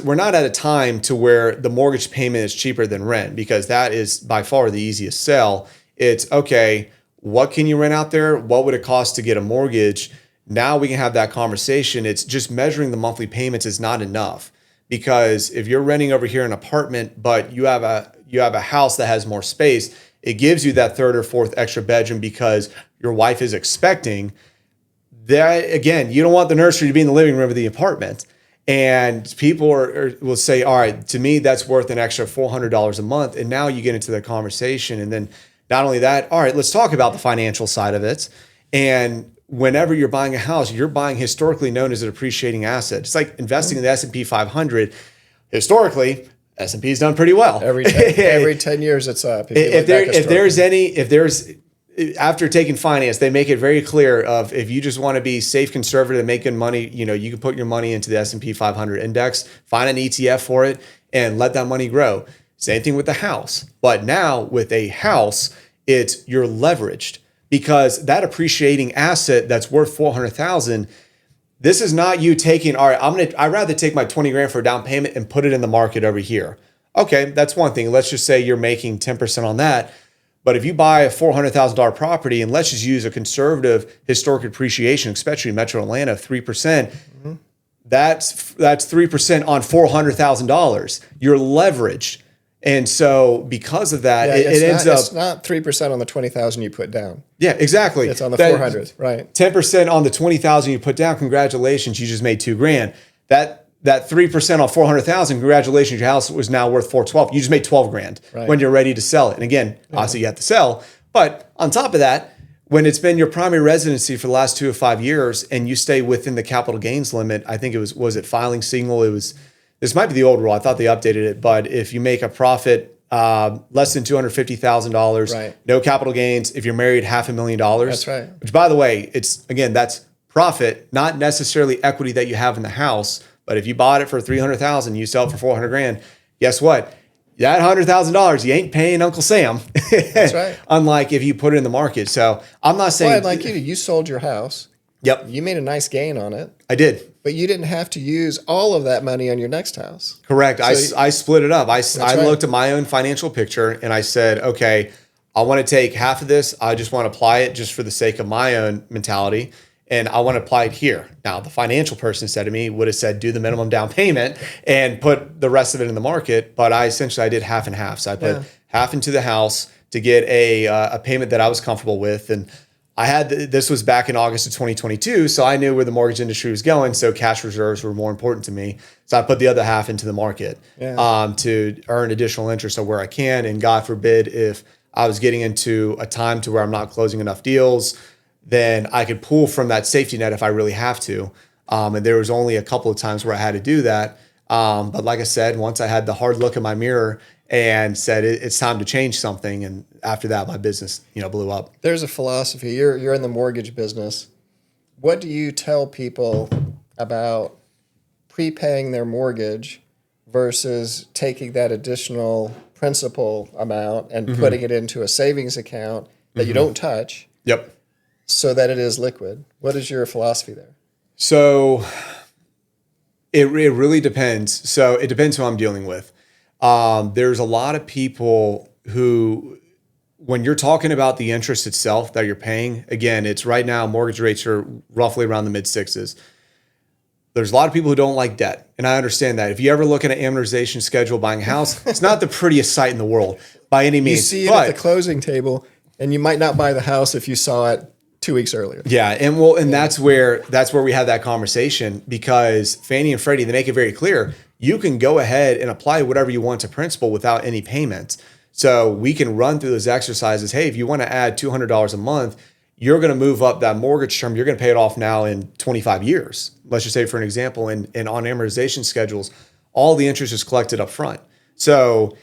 we're not at a time to where the mortgage payment is cheaper than rent, because that is by far the easiest sell. It's okay, what can you rent out there? What would it cost to get a mortgage? Now we can have that conversation. It's just measuring the monthly payments is not enough, because if you're renting over here an apartment, but you have a house that has more space, it gives you that third or fourth extra bedroom because your wife is expecting that. Again, you don't want the nursery to be in the living room of the apartment. And people will say, all right, to me, that's worth an extra $400 a month. And now you get into the conversation. And then not only that, all right, let's talk about the financial side of it. And whenever you're buying a house, you're buying historically known as an appreciating asset. It's like investing in the S&P 500. Historically, S&P's done pretty well. Every 10 years it's up. After taking finance, they make it very clear of, if you just want to be safe, conservative, and make good money, you can put your money into the S&P 500 index, find an ETF for it, and let that money grow. Same thing with the house. But now with a house, you're leveraged, because that appreciating asset that's worth $400,000, this is not you taking, all right, I'd rather take my 20 grand for a down payment and put it in the market over here. Okay, that's one thing. Let's just say you're making 10% on that. But if you buy a $400,000 property, and let's just use a conservative historic appreciation, especially in Metro Atlanta, 3%, that's 3% on $400,000. You're leveraged. And so because of that, it's not 3% on the 20,000 you put down. Yeah, exactly. It's on the 400, right? 10% on the 20,000 you put down. Congratulations, you just made $2,000. That 3% on 400,000, congratulations, your house was now worth 412. You just made 12 grand when you're ready to sell it. And again, obviously you have to sell. But on top of that, when it's been your primary residency for the last 2 or 5 years and you stay within the capital gains limit, I think was it filing signal? This might be the old rule. I thought they updated it. But if you make a profit less than $250,000, no capital gains. If you're married, $500,000. That's right. Which, by the way, that's profit, not necessarily equity that you have in the house. But if you bought it for $300,000, you sell it for $400,000. Guess what? That $100,000, you ain't paying Uncle Sam. That's right. Unlike if you put it in the market. So I'm not saying. Well, I'd like you sold your house. Yep. You made a nice gain on it. I did. But you didn't have to use all of that money on your next house. Correct. So I split it up. I looked at my own financial picture and I said, okay, I want to take half of this. I just want to apply it just for the sake of my own mentality. And I want to apply it here. Now, the financial person said to me, would have said, do the minimum down payment and put the rest of it in the market. But I did half and half. So I put half into the house to get a payment that I was comfortable with. And this was back in August of 2022. So I knew where the mortgage industry was going. So cash reserves were more important to me. So I put the other half into the market to earn additional interest on where I can. And God forbid, if I was getting into a time to where I'm not closing enough deals, then I could pull from that safety net if I really have to. And there was only a couple of times where I had to do that. But like I said, once I had the hard look in my mirror and said it's time to change something, and after that, my business, blew up. There's a philosophy. You're in the mortgage business. What do you tell people about prepaying their mortgage versus taking that additional principal amount and putting it into a savings account that you don't touch? Yep. So that it is liquid. What is your philosophy there? So it really depends. So it depends who I'm dealing with. There's a lot of people who, when you're talking about the interest itself that you're paying, again, it's right now mortgage rates are roughly around the mid-6s. There's a lot of people who don't like debt. And I understand that. If you ever look at an amortization schedule buying a house, it's not the prettiest sight in the world by any means. You see it at the closing table, and you might not buy the house if you saw it 2 weeks earlier. Yeah, and that's where we have that conversation, because Fannie and Freddie, they make it very clear you can go ahead and apply whatever you want to principal without any payments. So we can run through those exercises. Hey, if you want to add $200 a month, you're going to move up that mortgage term. You're going to pay it off now in 25 years. Let's just say, for an example, and on amortization schedules, all the interest is collected up front. So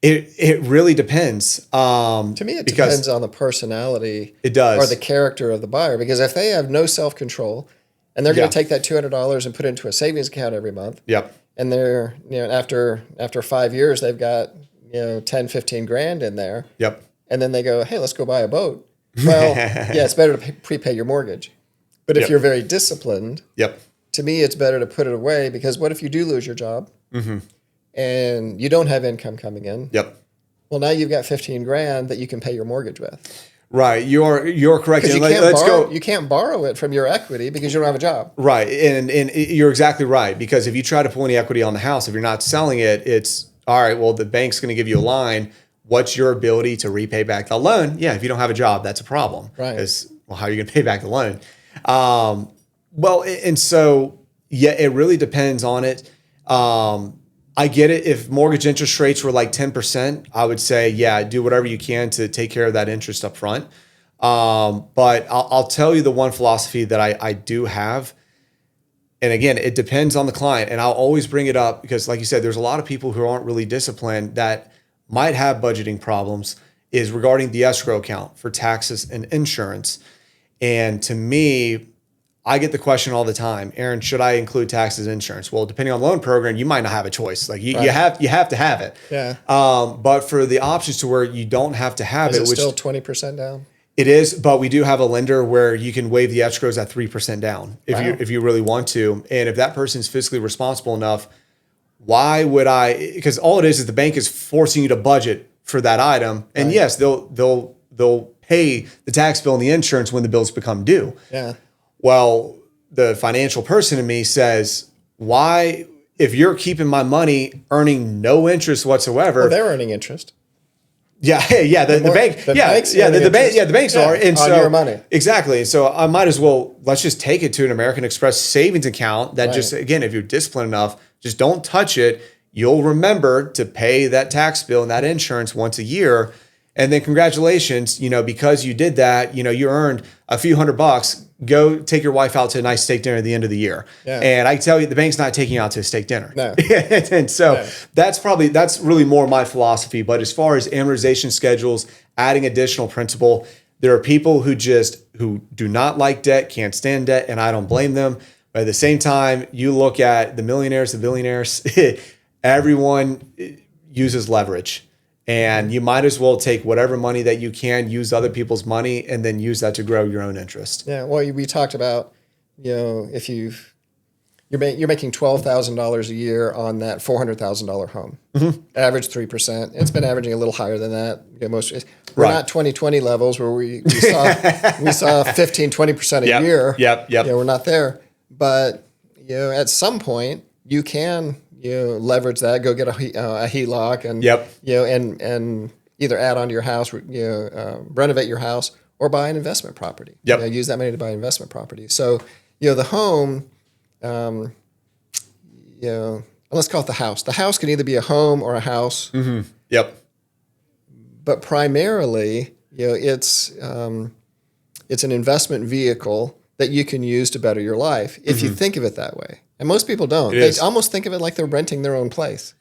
it really depends. To me, it depends on the personality. It does. Or the character of the buyer. Because if they have no self-control and they're going to take that $200 and put it into a savings account every month. Yep. And they're, after 5 years, they've got, 10, 15 grand in there. Yep. And then they go, hey, let's go buy a boat. Well, yeah, it's better to prepay your mortgage. But if you're very disciplined, to me, it's better to put it away, because what if you do lose your job and you don't have income coming in? Well, now you've got 15 grand that you can pay your mortgage with. Right. You're correct. You can't borrow it from your equity because you don't have a job. Right. And you're exactly right. Because if you try to pull any equity on the house, if you're not selling it, it's all right, well, the bank's going to give you a line. What's your ability to repay back the loan? Yeah, if you don't have a job, that's a problem. Right. Because, well, how are you going to pay back the loan? Well, and so, yeah, it really depends on it. I get it. If mortgage interest rates were like 10%, I would say, yeah, do whatever you can to take care of that interest up front. But I'll tell you the one philosophy that I do have. And again, it depends on the client. And I'll always bring it up because, like you said, there's a lot of people who aren't really disciplined that might have budgeting problems, is regarding the escrow account for taxes and insurance. And to me, I get the question all the time, Aaron, should I include taxes and insurance? Well, depending on loan program, you might not have a choice. Like you have to have it. Yeah. But for the options to where you don't have to have it, which still 20% down? It is, but we do have a lender where you can waive the escrows at 3% down if you really want to. And if that person's fiscally responsible enough, why would I? Because all it is the bank is forcing you to budget for that item. And yes, they'll pay the tax bill and the insurance when the bills become due. Yeah. Well, the financial person in me says, why, if you're keeping my money earning no interest whatsoever? Well, they're earning interest. The banks are, and on your money. Exactly. So I might as well, let's just take it to an American Express savings account that just, again, if you're disciplined enough, just don't touch it. You'll remember to pay that tax bill and that insurance once a year. And then congratulations, because you did that, you earned a few $100. Go take your wife out to a nice steak dinner at the end of the year. Yeah. And I tell you, the bank's not taking you out to a steak dinner. No. And so that's really more my philosophy. But as far as amortization schedules, adding additional principal, there are people who do not like debt, can't stand debt, and I don't blame them. But at the same time, you look at the millionaires, the billionaires, everyone uses leverage. And you might as well take whatever money that you can, use other people's money, and then use that to grow your own interest. Yeah. Well, we talked about, if you're making $12,000 a year on that $400,000 home, average 3%. It's been averaging a little higher than that. We're not 2020 levels where we saw 15, 20% a year. Yep. We're not there. But at some point you can leverage that, go get a HELOC, and and either add on to your house, renovate your house, or buy an investment property. Use that money to buy investment property. So the home, let's call it the house. The house can either be a home or a house. But primarily, it's an investment vehicle that you can use to better your life if you think of it that way. And most people don't. They almost think of it like they're renting their own place.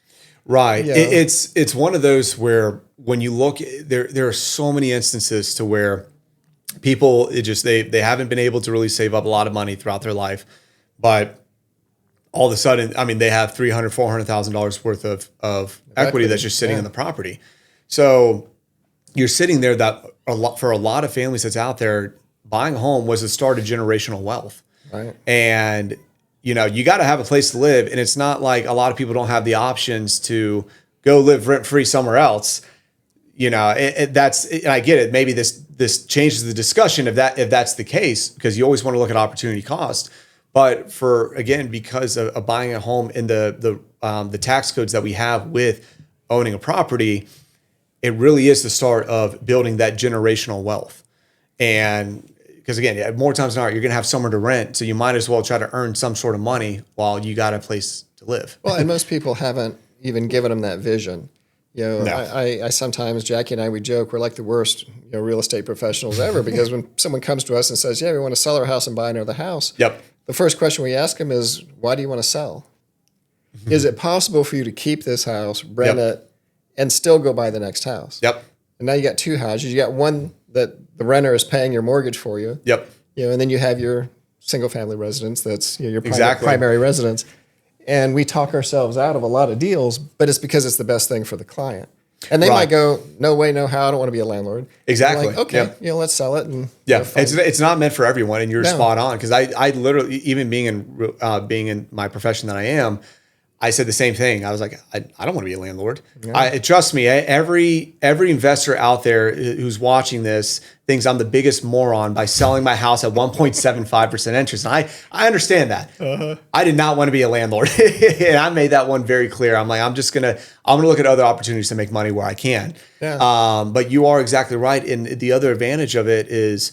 Right. It's one of those where when you look, there are so many instances to where people, they haven't been able to really save up a lot of money throughout their life, but all of a sudden, they have $300,000, $400,000 worth of equity that's just sitting in the property. So you're sitting there for a lot of families that's out there, buying a home was the start of generational wealth. Right. And you got to have a place to live. And it's not like a lot of people don't have the options to go live rent free somewhere else. And I get it. Maybe this changes the discussion if that's the case, because you always want to look at opportunity cost. But because of buying a home in the tax codes that we have with owning a property, it really is the start of building that generational wealth. And because again, more times than not, you're going to have somewhere to rent. So you might as well try to earn some sort of money while you got a place to live. Well, and most people haven't even given them that vision. No. I sometimes, Jackie and I, we joke, we're like the worst, real estate professionals ever, because when someone comes to us and says, yeah, we want to sell our house and buy another house. Yep. The first question we ask them is, why do you want to sell? Is it possible for you to keep this house, rent it, and still go buy the next house? Yep. And now you got two houses. You got one that the renter is paying your mortgage for you. Yep. And then you have your single family residence that's your Exactly. primary residence. And we talk ourselves out of a lot of deals, but it's because it's the best thing for the client. And they might go, no way, no how, I don't want to be a landlord. Exactly. Like, okay, let's sell it. And it's not meant for everyone, and you're spot on. Because I literally, even being in my profession that I am, I said the same thing. I was like, I don't want to be a landlord. Yeah. Trust me, every investor out there who's watching this thinks I'm the biggest moron by selling my house at 1.75% interest. And I understand that. I did not want to be a landlord. And I made that one very clear. I'm like, I'm gonna look at other opportunities to make money where I can. Yeah. But you are exactly right. And the other advantage of it is,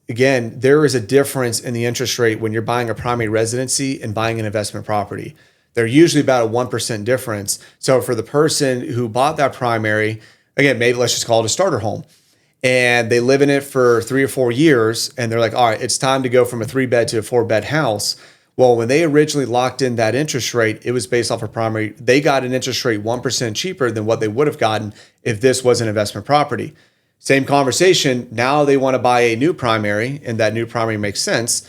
again, there is a difference in the interest rate when you're buying a primary residency and buying an investment property. They're usually about a 1% difference. So for the person who bought that primary, again, maybe let's just call it a starter home, and they live in it for 3 or 4 years, and they're like, all right, it's time to go from a 3-bed to a 4-bed house. Well, when they originally locked in that interest rate, it was based off of primary. They got an interest rate 1% cheaper than what they would have gotten if this was an investment property. Same conversation. Now they want to buy a new primary, and that new primary makes sense.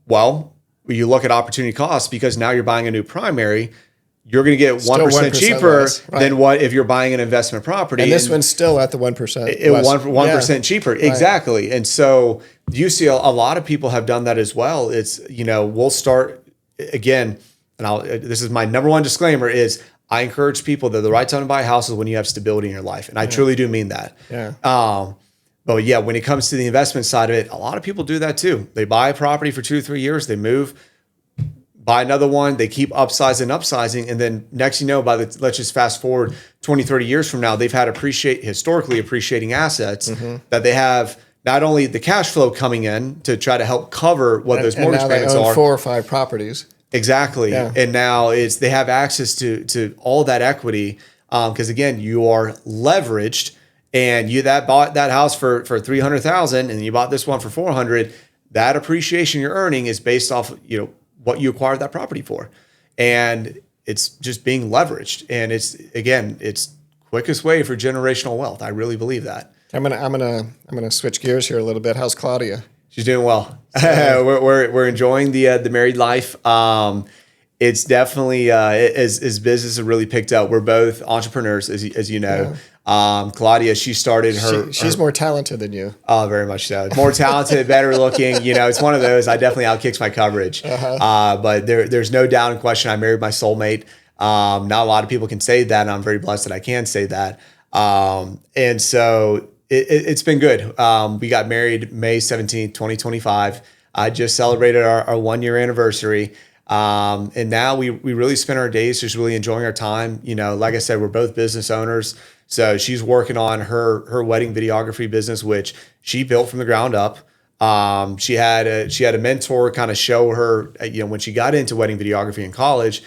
Well, you look at opportunity costs, because now you're buying a new primary, you're going to get 1% cheaper than what if you're buying an investment property. And this one's still at the 1%. 1% cheaper. Right. Exactly. And so you see a lot of people have done that as well. It's, we'll start again, and this is my number one disclaimer is I encourage people that the right time to buy a house is when you have stability in your life. And I truly do mean that. Yeah. But yeah, when it comes to the investment side of it, a lot of people do that too. They buy a property for 2 or 3 years, they move, buy another one, they keep upsizing. And then next, let's just fast forward 20, 30 years from now, they've had historically appreciating assets that they have not only the cash flow coming in to try to help cover what those mortgage payments are. 4 or 5 properties. Exactly. Yeah. And now they have access to all that equity. Because again, you are leveraged. And you bought that house for $300,000, and you bought this one for $400,000. That appreciation you're earning is based off what you acquired that property for, and it's just being leveraged. And it's quickest way for generational wealth. I really believe that. I'm gonna switch gears here a little bit. How's Claudia? She's doing well. we're enjoying the married life. It's definitely as business has really picked up. We're both entrepreneurs, as you know. Yeah. Claudia, she started she's more talented than you. Oh, very much so. More talented, better looking. It's one of those. I definitely outkicks my coverage. But there's no doubt in question. I married my soulmate. Not a lot of people can say that, and I'm very blessed that I can say that. And so it's been good. We got married May 17th, 2025. I just celebrated our 1-year anniversary. And now we really spend our days just really enjoying our time. Like I said, we're both business owners. So she's working on her wedding videography business, which she built from the ground up. She had a mentor kind of show her, when she got into wedding videography in college,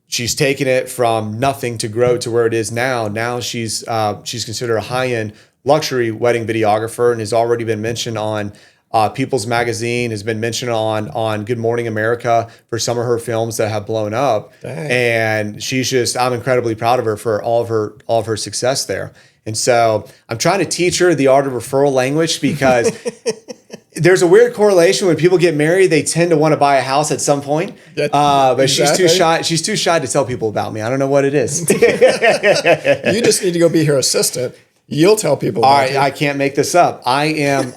she's taken it from nothing to grow to where it is now. Now she's considered a high-end luxury wedding videographer and has already been mentioned on People's Magazine, has been mentioned on Good Morning America for some of her films that have blown up. Dang. And I'm incredibly proud of her for all of her success there. And so I'm trying to teach her the art of referral language, because there's a weird correlation. When people get married, they tend to want to buy a house at some point. But exactly. She's too shy to tell people about me. I don't know what it is. You just need to go be her assistant. You'll tell people about it. I can't make this up. I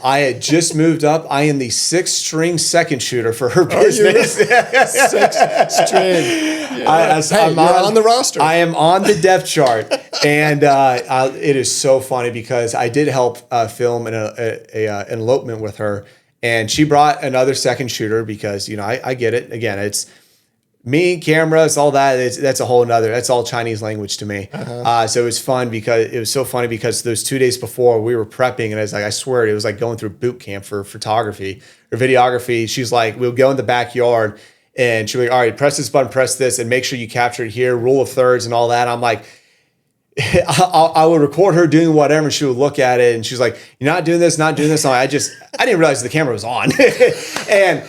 had just moved up. I am the 6th-string second shooter for her business. 6th string. Yeah. You're on the roster. I am on the depth chart. And it is so funny because I did help film an elopement with her. And she brought another second shooter because, I get it. Again, it's me, cameras, all that. That's a whole nother. That's all Chinese language to me. So it was fun because it was so funny because those 2 days before we were prepping, and I swear it was like going through boot camp for photography or videography. She's like, we'll go in the backyard, and she'll be like, all right, press this button, press this, and make sure you capture it here. Rule of thirds and all that. I'm like, I would record her doing whatever, and she would look at it, and she was like, "You're not doing this, not doing this." I didn't realize the camera was on, and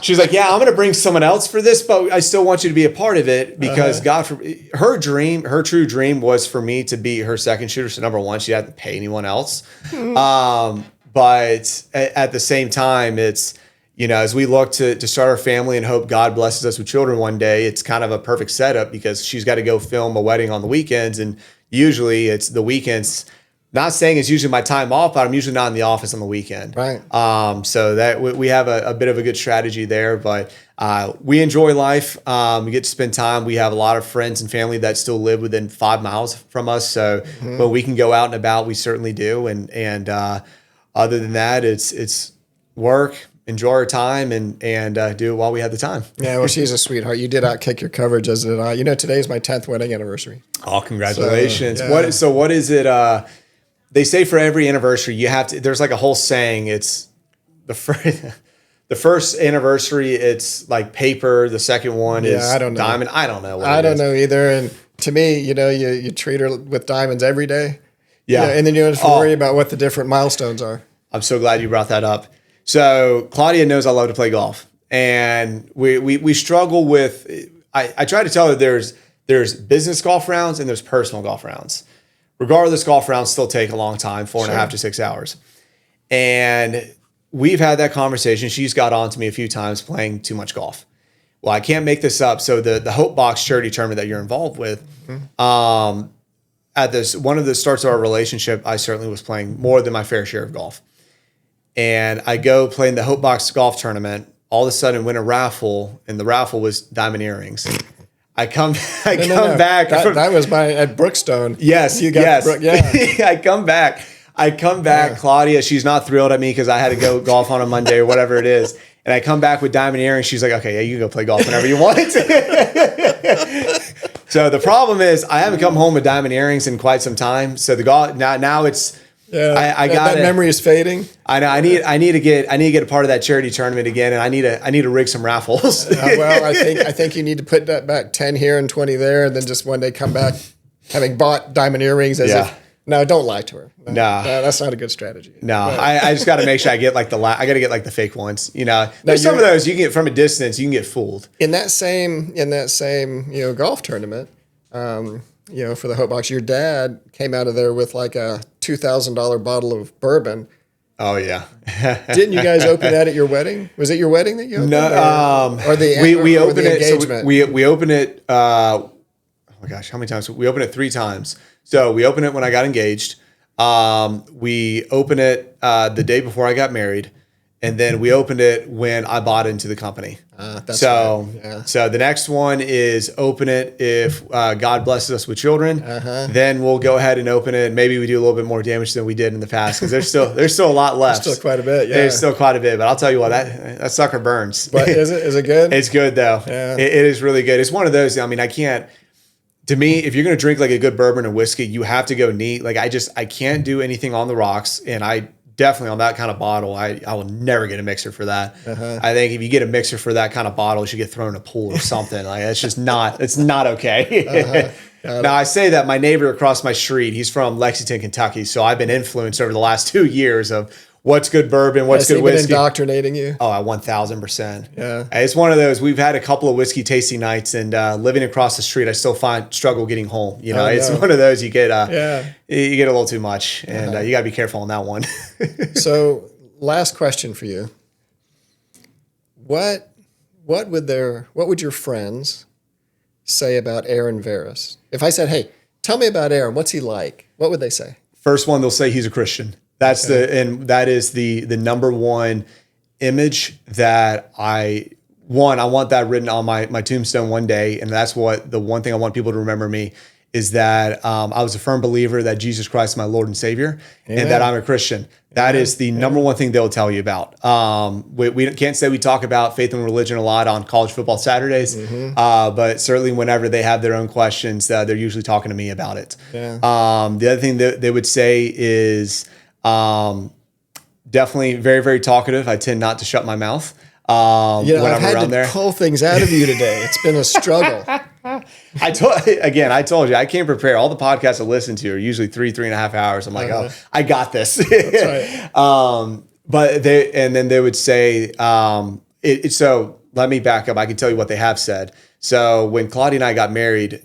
she's like, "Yeah, I'm going to bring someone else for this, but I still want you to be a part of it because her true dream was for me to be her second shooter. So number one, she hadn't to pay anyone else, but at the same time, it's." As we look to start our family and hope God blesses us with children one day, it's kind of a perfect setup because she's got to go film a wedding on the weekends. And usually it's the weekends, not saying it's usually my time off, but I'm usually not in the office on the weekend. Right. So that we have a bit of a good strategy there, but we enjoy life. We get to spend time. We have a lot of friends and family that still live within 5 miles from us. So when we can go out and about, we certainly do. And other than that, it's work. Enjoy our time and do it while we have the time. Yeah, well, she's a sweetheart. You did outkick your coverage, as did I. Today's my 10th wedding anniversary. Oh, congratulations. So, yeah. What is it? They say for every anniversary, you have to, there's like a whole saying. It's the first anniversary, it's like paper. The second one is diamond. I don't know. I don't know either. And to me, you treat her with diamonds every day. Yeah. And then you don't have to worry about what the different milestones are. I'm so glad you brought that up. So Claudia knows I love to play golf, and we struggle with. I try to tell her there's business golf rounds and there's personal golf rounds. Regardless, golf rounds still take a long time, 4.5 to 6 hours, and we've had that conversation. She's got on to me a few times playing too much golf. Well, I can't make this up. So the Hope Box charity tournament that you're involved with, at this one of the starts of our relationship, I certainly was playing more than my fair share of golf. And I go play in the Hope Box golf tournament. All of a sudden, win a raffle, and the raffle was diamond earrings. I come back. That was at Brookstone. Yes, you got yeah. I come back. Yeah. Claudia, she's not thrilled at me because I had to go golf on a Monday or whatever it is. And I come back with diamond earrings. She's like, "Okay, yeah, you can go play golf whenever you want." So the problem is, I haven't come home with diamond earrings in quite some time. So the golf now it's. Yeah, I got that memory is fading. I know. I need to get a part of that charity tournament again, and I need to rig some raffles. Well, I think you need to put that back 10 here and 20 there, and then just one day come back having bought diamond earrings. No, don't lie to her. No, that's not a good strategy. No, I just got to make sure I get I got to get like the fake ones. There's some of those you can get from a distance. You can get fooled. In that same golf tournament. For the Hope Box, your dad came out of there with like a $2,000 bottle of bourbon. Oh yeah. Didn't you guys open that at your wedding? Was it your wedding that you opened? No. We opened it. So we opened it. Oh my gosh, how many times? We opened it 3 times. So we opened it when I got engaged. We opened it the day before I got married. And then we opened it when I bought into the company. So the next one is open it if God blesses us with children. Then we'll go ahead and open it. Maybe we do a little bit more damage than we did in the past because there's still a lot left. There's still quite a bit. Yeah, there's still quite a bit. But I'll tell you what, that sucker burns. But is it good? It's good though. Yeah. It is really good. It's one of those. I mean, I can't. To me, if you're going to drink like a good bourbon or whiskey, you have to go neat. Like I can't do anything on the rocks, and I. Definitely on that kind of bottle, I will never get a mixer for that. I think if you get a mixer for that kind of bottle, you should get thrown in a pool or something. Like it's not okay. Now I say that my neighbor across my street, he's from Lexington, Kentucky, so I've been influenced over the last 2 years of what's good bourbon, what's good whiskey. Been indoctrinating you? Oh, 1,000%. Yeah, it's one of those. We've had a couple of whiskey tasting nights, and living across the street, I still struggle getting home. It's one of those you get. You get a little too much, and you got to be careful on that one. So, last question for you: What would your friends say about Aaron Veras? If I said, "Hey, tell me about Aaron. What's he like?" What would they say? First one, they'll say he's a Christian. That is the number one image that I want that written on my tombstone one day. And that's the one thing I want people to remember me is that I was a firm believer that Jesus Christ is my Lord and Savior. Amen. And that I'm a Christian. That is the number one thing they'll tell you about. We can't say we talk about faith and religion a lot on college football Saturdays, but certainly whenever they have their own questions, they're usually talking to me about it. Yeah. The other thing that they would say is definitely very, very talkative. I tend not to shut my mouth when I've I'm had around to there. pull things out of you today. It's been a struggle. I told you, I came prepared. All the podcasts I listen to are usually 3.5 hours. I'm like, oh, I got this. That's right. But then they would say, so let me back up. I can tell you what they have said. So when Claudia and I got married,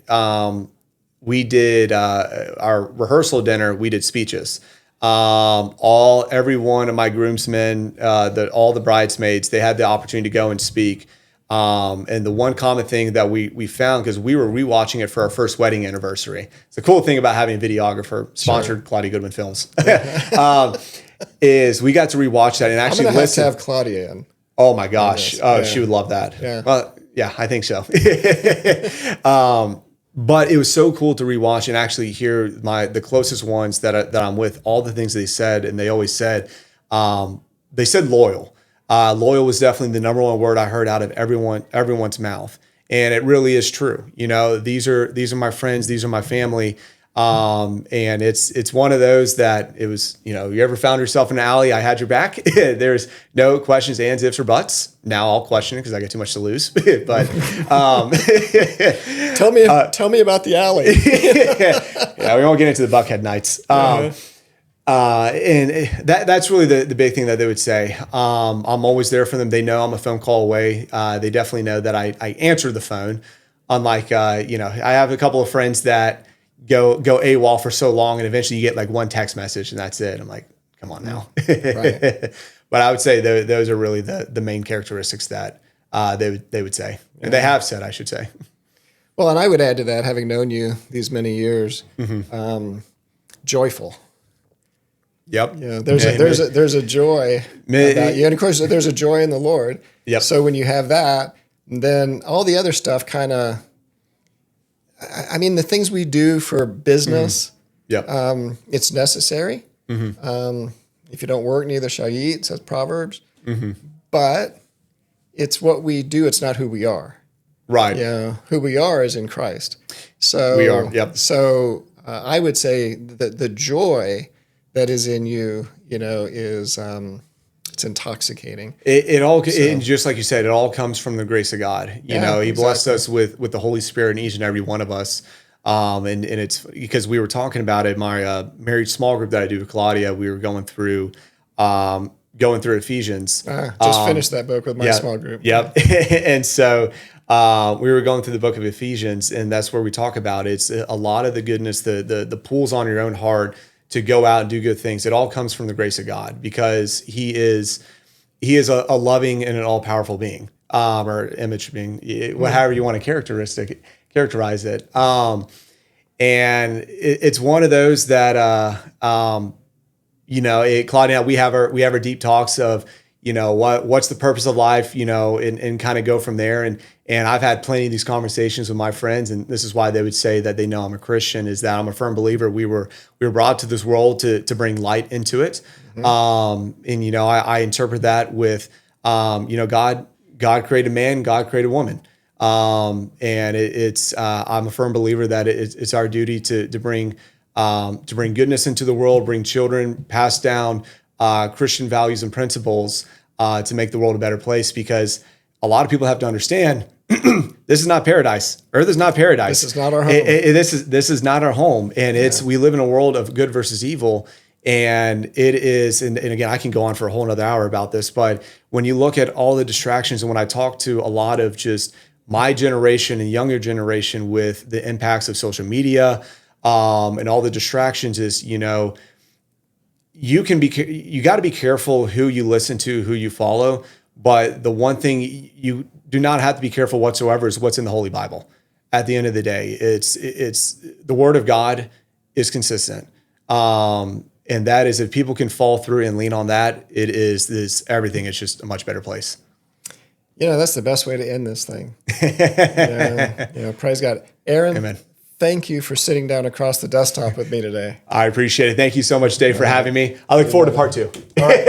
we did our rehearsal dinner. We did speeches. Every one of my groomsmen, all the bridesmaids, they had the opportunity to go and speak. And the one common thing that we found, because we were rewatching it for our first wedding anniversary. It's the cool thing about having a videographer, sponsored Claudia Goodwin Films, is we got to rewatch that and actually listen. Have Claudia in. Oh my gosh. Oh, she would love that. Yeah. Well, yeah, I think so. But it was so cool to rewatch and actually hear the closest ones that I'm with, all the things they said. And they always said, loyal. Loyal was definitely the number one word I heard out of everyone's mouth. And it really is true. You know, these are my friends. These are my family. And it's one of those that it was, you know, you ever found yourself in an alley, I had your back. There's no questions, ands, ifs, or buts. Now I'll question it because I got too much to lose. But tell me about the alley. Yeah, we won't get into the Buckhead nights. And that's really the big thing that they would say. I'm always there for them. They know I'm a phone call away. They definitely know that I answer the phone. Unlike, I have a couple of friends that go AWOL for so long and eventually you get like one text message and that's it. I'm like, come on now. Right. But I would say those are really the main characteristics that they would say. And they have said, I should say. Well, and I would add to that, having known you these many years, joyful. Yep. Yeah, there's a joy about you, and of course there's a joy in the Lord. Yep. So when you have that, then all the other stuff kind of, I mean, the things we do for business, it's necessary. If you don't work, neither shall you eat, says Proverbs. But it's what we do. It's not who we are. Right. Yeah. Who we are is in Christ. So we are. Yep. So I would say that the joy that is in you, is it's intoxicating. And just like you said, it all comes from the grace of God. He blessed us with the Holy Spirit in each and every one of us. And it's because we were talking about it, my marriage small group that I do with Claudia, we were going through Ephesians. Just finished that book with my small group. Yep. And so we were going through the book of Ephesians, and that's where we talk about it's a lot of the goodness, the pulls on your own heart to go out and do good things. It all comes from the grace of God because he is a loving and an all powerful being, or image being, however you want to characterize it. And it's one of those that, Claudia, we have our deep talks of, what's the purpose of life, and kind of go from there. And I've had plenty of these conversations with my friends, and this is why they would say that they know I'm a Christian, is that I'm a firm believer. We were brought to this world to bring light into it. I interpret that with, God created man, God created woman. And I'm a firm believer that it's our duty to bring goodness into the world, bring children, pass down Christian values and principles to make the world a better place, because a lot of people have to understand this is not paradise. Earth is not paradise. This is not our home. This is not our home. And we live in a world of good versus evil. And it is, and again, I can go on for a whole nother hour about this, but when you look at all the distractions, and when I talk to a lot of just my generation and younger generation with the impacts of social media and all the distractions, is, you got to be careful who you listen to, who you follow. But the one thing you do not have to be careful whatsoever is what's in the Holy Bible. At the end of the day, it's the Word of God is consistent. And that is, if people can fall through and lean on that, it is everything. It's just a much better place. That's the best way to end this thing. Praise God. Aaron, amen. Thank you for sitting down across the desktop with me today. I appreciate it. Thank you so much, Dave, for having me. I look forward to part 2. All right.